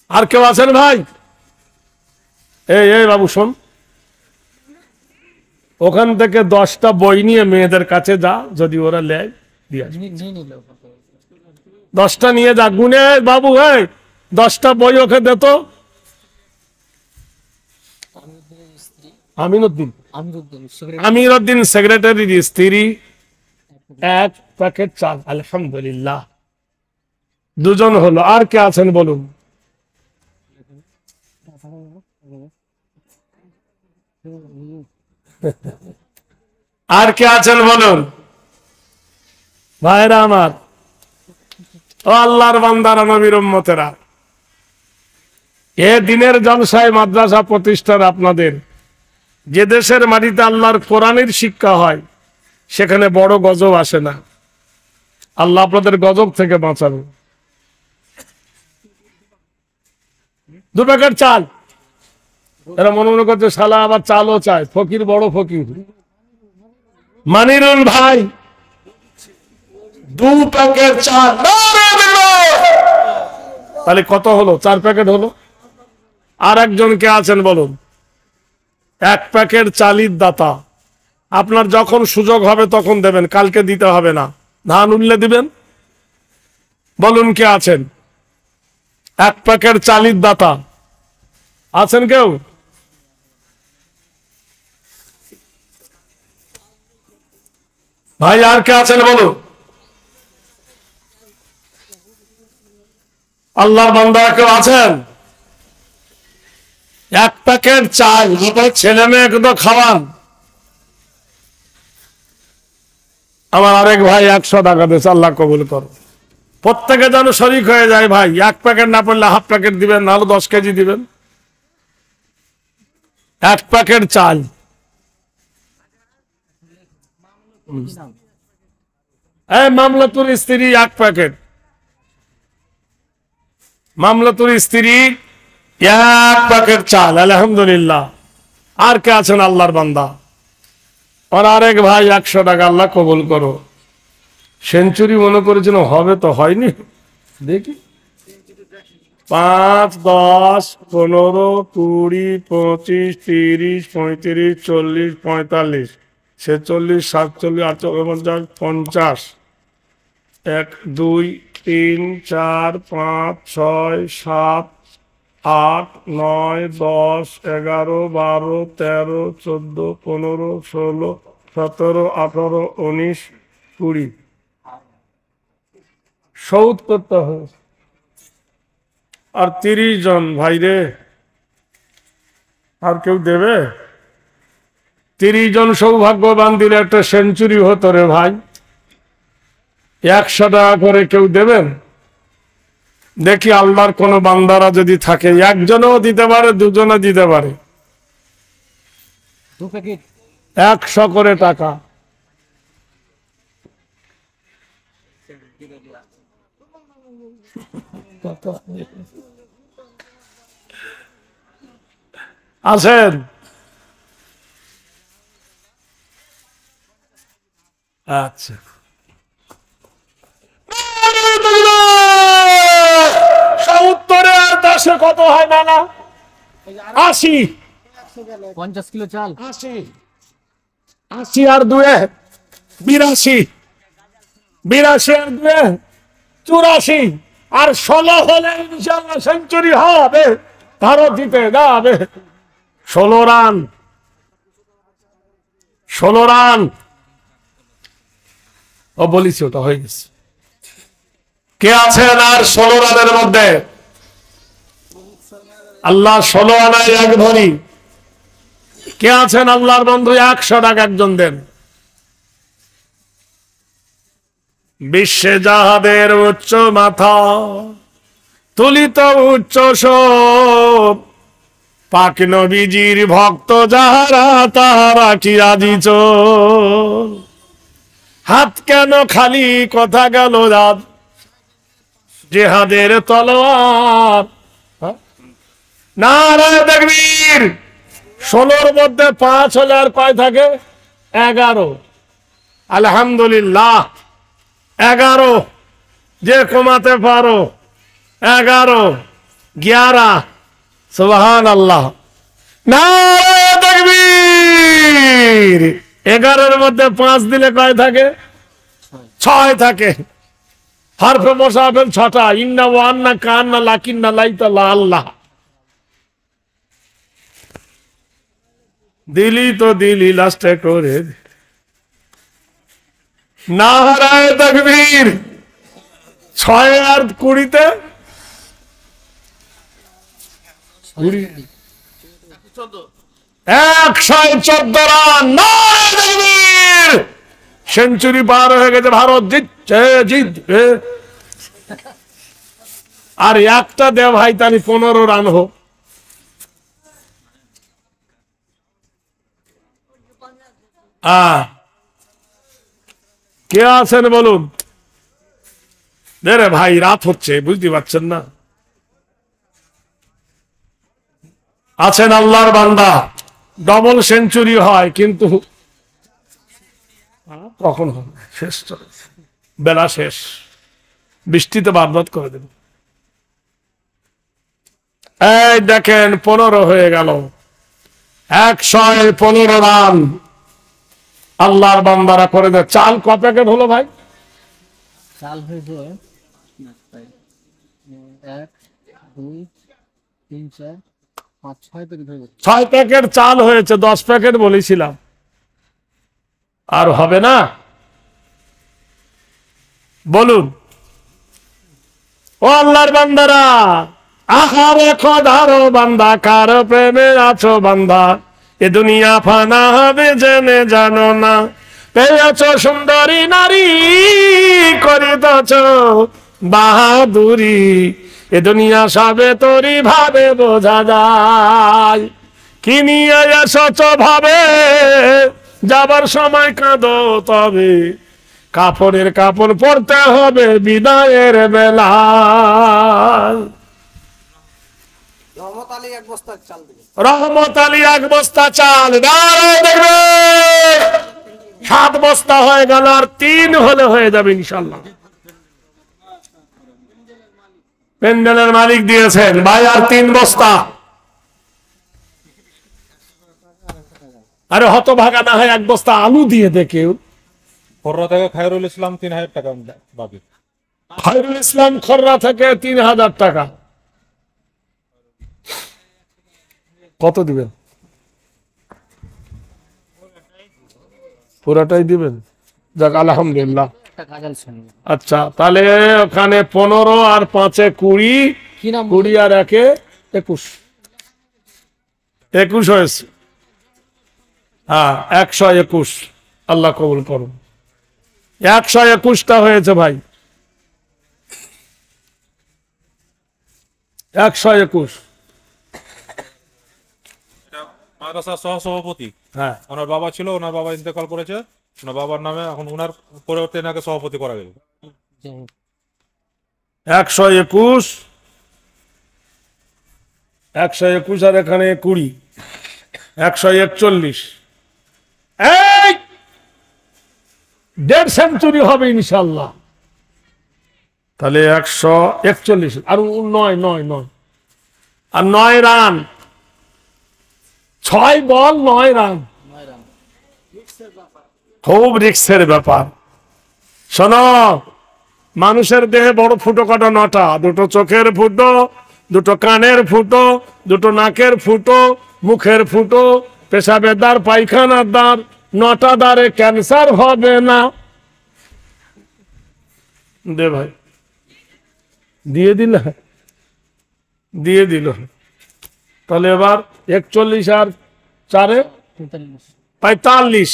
আর কেউ আছেন ভাই? এই বাবু শোন, ওখান থেকে 10টা বই নিয়ে মেয়েদের কাছে যা, যদি ওরা নেয় দিয়ে আসবে। 10টা নিয়ে যা, গুনে বাবু। 10টা বই ওকে দে তো। আমিরউদ্দিন সেক্রেটারির স্ত্রী 1 প্যাকেট চাল। আলহামদুলিল্লাহ, 2 জন হলো। আর কে আছেন বলুন? আর কে আছেন বলুন? ভাইরা আমার, ও আল্লাহর বান্দারা, নবীর উম্মতেরা, এ দিনের জলসায় মাদ্রাসা প্রতিষ্ঠান আপনাদের, যে দেশের মাটিতে আল্লাহর কোরআনের শিক্ষা হয়, সেখানে বড় গজব আসে না। আল্লাহ আপনাদের গজব থেকে বাঁচাবে। 2 প্যাকেট চাল। এরা মনে মনে করছে শালা আবার চালও চায়। ফকির, বড় ফকির। মানিরুল ভাই 2 প্যাকেট চাল। তাহলে কত হলো? 4 প্যাকেট হলো। আর একজন কে আছেন বলুন? 1 প্যাকেট চালির দাতা। আপনার যখন সুযোগ হবে তখন দেবেন, কালকে দিতে হবে না। ধান উঠলে দিবেন। বলুন কে আছেন? 1 প্যাকেট চালির দাতা আছেন কেউ? ভাই আর কে আছেন বলুন? আল্লাহর বান্দারা কেউ আছেন? 1 প্যাকেট চাল ছেলে মেয়েকে তো খাওয়ান। আমার আরেক ভাই 100 টাকা দিয়েছে, আল্লাহ কবুল করো। প্রত্যেকে যেন শরিক হয়ে যায় ভাই। 1 প্যাকেট না পড়লে হাফ প্যাকেট দিবেন, নাহলে 10 কেজি দিবেন। 1 প্যাকেট চাল। মামলাতুর স্ত্রী 1 প্যাকেট। মামলাতুর স্ত্রী 1 প্যাকেট চাল। আলহামদুলিল্লাহ। আর কে আছেন আল্লাহর বান্দা? আর আরেক ভাই 100 টাকা, আল্লাহ কবুল করো। সেঞ্চুরি মনে করেছেন, হবে তো হয়নি। দেখি 5, 10, 15, 20, 25, 30, 35, 40, 45, 46, 47, 48, 50, 1, 2, 3, 4, 5, 6, 7, 8, 9, 10, 11, 12, 13, 14, 15, 16, 17, 18, 19, 20। 70 হয়েছে। আর 30 জন ভাই রে, আর কেউ দেবে? 30 জন সৌভাগ্যবান দিলে একটা সেঞ্চুরি হতো রে ভাই। 100 টাকা করে কেউ দেবেন? দেখি আল্লাহর কোন বান্দারা যদি থাকে, একজনও দিতে পারে, 2 জনও দিতে পারে। 2 প্যাকেট 100 করে টাকা। আছেন? আচ্ছা, উত্তরে আর 10-এ কত হয় না? 80। 50 কিলো চাল। 80 80 আর 2-এ 82, 82 আর 2-এ 84, আর 16 হলে ইনশাআল্লাহ সেঞ্চুরি হবে, ভারত জিতে যাবে। 16 রান, 16 রান। ও বলিস, ওটা হয়ে গেছে। কে আছেন আর 16 রানের মধ্যে? আল্লাহ 16 আনায় এক ধরি। কে আছেন আল্লাহর বন্ধু? 100 টাকা একজন দেন। বিশ্বে যাহাদের উচ্চ মাথা, তুলিত উচ্চ সব, পাক নবীজির ভক্ত যাহারা, তাহারা কি রাজি চোর। হাত কেন খালি, কথা গেল রাত, জেহাদের তলোয়ার। নারায়ে তাকবীর। 16-র মধ্যে 5 হলে আর কয় থাকে? 11। আলহামদুলিল্লাহ, 11 যে কমাতে পারো। 11, 11। সুবহানাল্লাহ, নারায়ে তাকবীর। 11-এর মধ্যে 5 দিলে কয় থাকে? 6 থাকে। হরফে মুসাফির 6টা, ইন্না ওয়া আন্না কান্না লাকিন্না লাইতা লা আল্লাহ। দিলি তো দিলি লাস্টে করে। নারায়ে তাকবীর। 6 আর 20-তে 114 রান। নারায়ে তাকবীর। সেঞ্চুরি পার হয়ে গেছে, ভারত জিতছে, জিতবে। আর একটা দেব ভাই, তাহলে 15 রান হোক। কে আছেন বলুন? রে ভাই, রাত হচ্ছে, বুঝতে পারছেন না? আছেন আল্লাহর বান্দা, ডবল সেঞ্চুরি হয়, কিন্তু কখন হবে? শেষ চলেছে, বেলা শেষ, বৃষ্টিতে বারবাদ করে দেবে। এই দেখেন, 15 হয়ে গেল। 115 রান আল্লাহর বান্দারা করে দেয়। চাল ক প্যাকেট হলো ভাই? চাল হয়েছে 1 2 3 4 5 6 প্যাকেট হয়ে গেছে। 6 প্যাকেট চাল হয়েছে, 10 প্যাকেট বলেছিলাম। আর হবে না? বলুন। ও আল্লাহর বান্দারা, আহারে খোদারো বান্দা, কার প্রেমে আছো বান্দা, এ দুনিয়া ফানা হবে জেনে জানো না। পেয়েছ সুন্দরী নারী, করিতেছ বাহাদুরি, এ দুনিয়া সবে তোরি ভাবে বোঝা যায়। কি নিয়ে এসেছ ভাবে, যাবার সময় কাঁদো তবে, কাপড়ের কাপড় পরতে হবে বিদায়ের বেলা। রহমত আলী 1 বস্তা চাল দিবে। রহমত আলী 1 বস্তা চাল। নারায়ে তাকবীর। 7 বস্তা হয়ে গেল, আর 3 হলে হয়ে যাবে ইনশাআল্লাহ। প্যান্ডেলের মালিক দিয়েছেন ভাই, আর 3 বস্তা। আরে হতভাগা না হয় 1 বস্তা আলু দিয়ে দে কেউ। খররা থেকে খায়রুল ইসলাম 3000 টাকা বাকি। খায়রুল ইসলাম খররা থেকে 3000 টাকা। কত দিবেন? পুরাটাই দিবেন? যাক, আলহামদুলিল্লাহ। আচ্ছা, তাহলে ওখানে 15 আর 5-এ 20, কি নাম? 20 আর 1-এ 21। 21 হয়েছে। হ্যাঁ, 121। আল্লাহ কবুল করুন। 121টা হয়েছে ভাই। 121। মাদ্রাসার সহসভাপতি, হ্যাঁ, ওনার বাবা ছিল, ওনার বাবা ইন্তেকাল করেছে, ওনার বাবার নামে এখন ওনার পরিবর্তে এনাকে সভাপতি করা গেল। 121, 121 আর এখানে 20, 141। এই 1.5 সেঞ্চুরি হবে ইনশাল্লাহ। তাহলে 141 আর 9 আর 9 রান, 6 বল 9 রান, খুব রিস্কের ব্যাপার। শোনো, মানুষের দেহে বড় ফুটো কাটা 9টা, 2টো চোখের ফুটো, 2টো কানের ফুটো, 2টো নাকের ফুটো, মুখের ফুটো, পেশাবের দ্বার, পায়খানার দ্বার, 9টা দ্বারে ক্যান্সার হবে না। দে ভাই, দিয়ে দিল। তাহলে এবার 41 আর 4 45।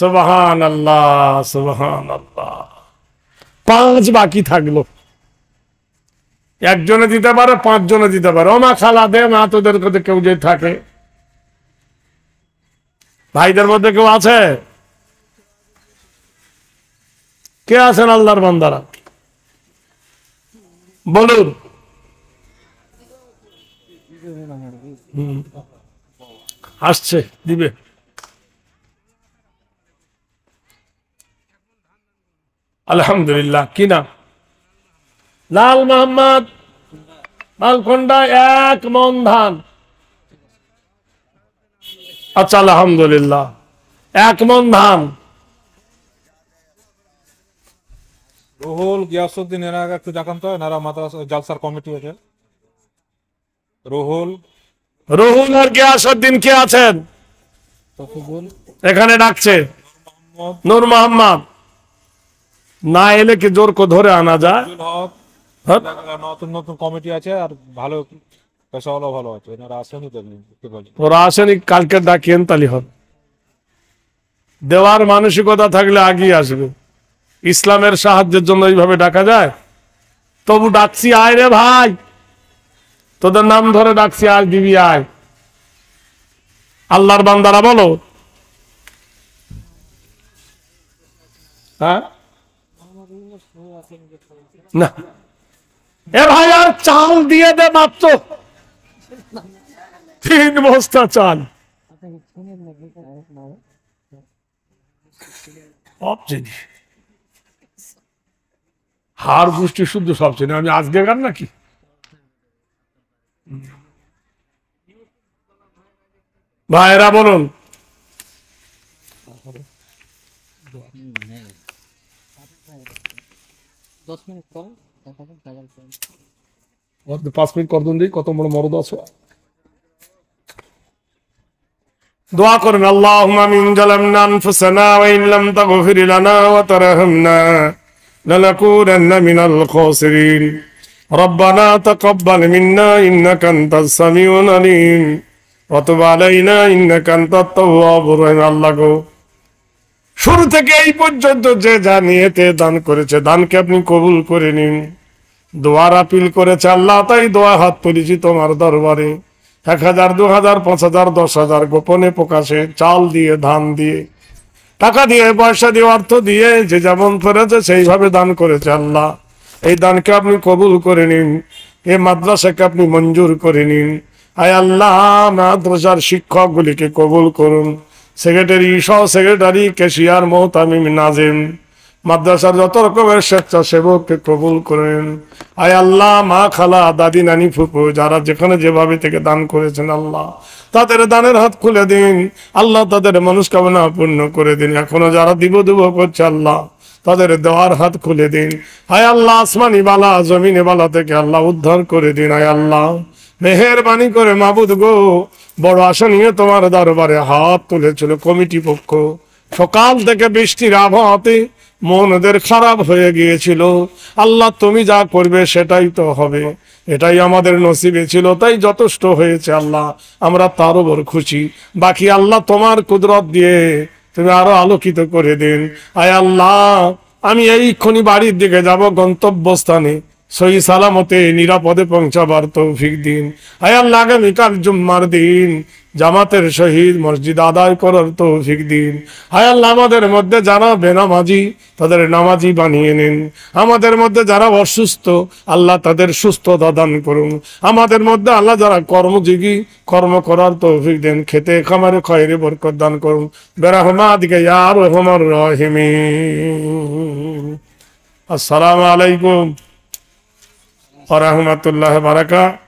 সুবহানাল্লাহ, সুবহানাল্লাহ। 5 বাকি থাকলো। একজনে দিতে পারে, 5 জনে দিতে পারে। ও মা খালা দে না, তোদের মধ্যে কেউ যদি থাকে, ভাইদের মধ্যে কেউ আছে? কে আছেন আল্লাহর বান্দারা? বলুন। আসছে, দিবে। আলহামদুলিল্লাহ। কি নাম? লাল মোহাম্মদ, মালকোন্ডা, 1 মন ধান। আচ্ছা, আলহামদুলিল্লাহ, 1 মন ধান। রুহুল, গিয়াসউদ্দিন, এরা একটু দেখান তো, এনারা মাদ্রাসা জালসার কমিটি আছে। রুহুল আর গিয়াসউদ্দিন কে আছেন? এখানে ডাকছে। নূর মোহাম্মদ না এলে কি জোর কো ধরে আনা যায়? হক, নতুন নতুন কমিটি আছে, আর ভালো পেশাওয়ালা ভালো আছে, এনারা আসেনি তো। ওরা আসেনি, কালকে ডাকিয়েন তালি হবে। দেওয়ার মানসিকতা থাকলে আগিয়ে আসবে। ইসলামের সাহায্যের জন্য এইভাবে ডাকা যায়? তবু ডাকছি, আয় রে ভাই, তোদের নাম ধরে ডাকছি, আয় দিবি, আয়। আল্লাহর বান্দারা বলো, হ্যাঁ না? এ ভাই, আর চাল দিয়ে দে, মাত্র 3 বস্তা চাল। সব চিনি, হার গোষ্ঠী শুদ্ধ সব চিনি। আমি আজকে গান নাকি? ভাইরা বলুন। দশ মিনিট পর 5 মিনিট করদুন দিই, কত বড় মরদ আছে। দোয়া করেন, আল্লাহুম্মা মিন জালামনা আনফুসানা ওয়া ইন লাম তাগফির লানা ওয়া তারহামনা লানাকুনান্না মিনাল খাসিরিন। রব্বানা তাকাব্বাল মিন্না ইন্নাকা আনতাস সামিউল আলিম ওয়া তুব আলাইনা ইন্নাকা আনতাত তাওয়াবুর রহিম। আল্লাহ গো, শুরু থেকে এই পর্যন্ত যে যা নিয়েতে দান করেছে, দানকে আপনি কবুল করে নিন। দোয়ার আপিল করেছে আল্লাহ, তাই দোয়া হাত তুলেছি তোমার দরবারে। 1000, 2000, 5000, 10,000 গোপনে প্রকাশে, চাল দিয়ে, ধান দিয়ে, টাকা দিয়ে, পয়সা দিয়ে, অর্থ দিয়ে, যে যেমন করেছে সেইভাবে দান করেছে আল্লাহ। এই দানকে আপনি কবুল করে নিন। এই মাদ্রাসাকে আপনি মঞ্জুর করে নিন। আয় আল্লাহ, মাদ্রাসার শিক্ষকগুলিকে কবুল করুন। সেক্রেটারি, সহ সেক্রেটারি, ক্যাশিয়ার, মোহতামিম, নাজিম, মাদ্রাসার যত রকমের স্বেচ্ছাসেবককে কবুল করেন। আয় আল্লাহ, মা, খালা, দাদি, নানি, ফুপু, যারা যেখানে যেভাবে থেকে দান করেছেন আল্লাহ, তাদের দানের হাত খুলে দিন আল্লাহ, তাদের মনস্কামনা পূর্ণ করে দিন। এখনো যারা দিব করছে আল্লাহ, তাদের দেওয়ার হাত খুলে দিন। আয় আল্লাহ, আসমানি বালা, জমিনে বালা থেকে আল্লাহ উদ্ধার করে দিন। আয় আল্লাহ, মেহেরবানি করে মাবুদ গো, বড় আশা নিয়ে তোমার দরবারে হাত তুলেছিল কমিটি পক্ষ। সকাল থেকে বৃষ্টির আবহাওয়াতে মন ওদের খারাপ হয়ে গিয়েছিল। আল্লাহ, তুমি যা করবে সেটাই তো হবে, এটাই আমাদের নসিবে ছিল, তাই যথেষ্ট হয়েছে আল্লাহ, আমরা তার উপর খুশি। বাকি আল্লাহ তোমার কুদরত দিয়ে তুমি আরো আলোকিত করে দিন। আয় আল্লাহ, আমি এইক্ষুনি বাড়ির দিকে যাব, গন্তব্যস্থানে সহি সালামতে নিরাপদে পৌঁছাবার তৌফিক দিন। আয় আল্লাহ আগামীকাল জুম্মার দিন জামাতের সহিত মসজিদ আদায় করার তৌফিক দিন। আয় আল্লাহ আমাদের মধ্যে যারা বেনামাজি তাদের নামাজি বানিয়ে নিন। আমাদের মধ্যে যারা অসুস্থ আল্লাহ তাদের সুস্থতা দান করুন। আমাদের মধ্যে আল্লাহ যারা কর্মযোগী কর্ম করার তৌফিক দেন। খেতে খামারে খয়রে বরকত দান করুন বিরহমাতিকা ইয়া আরহামার রাহিমিন। আসসালামু আলাইকুম ওয়া রাহমাতুল্লাহি ওয়া বারাকাতুহু।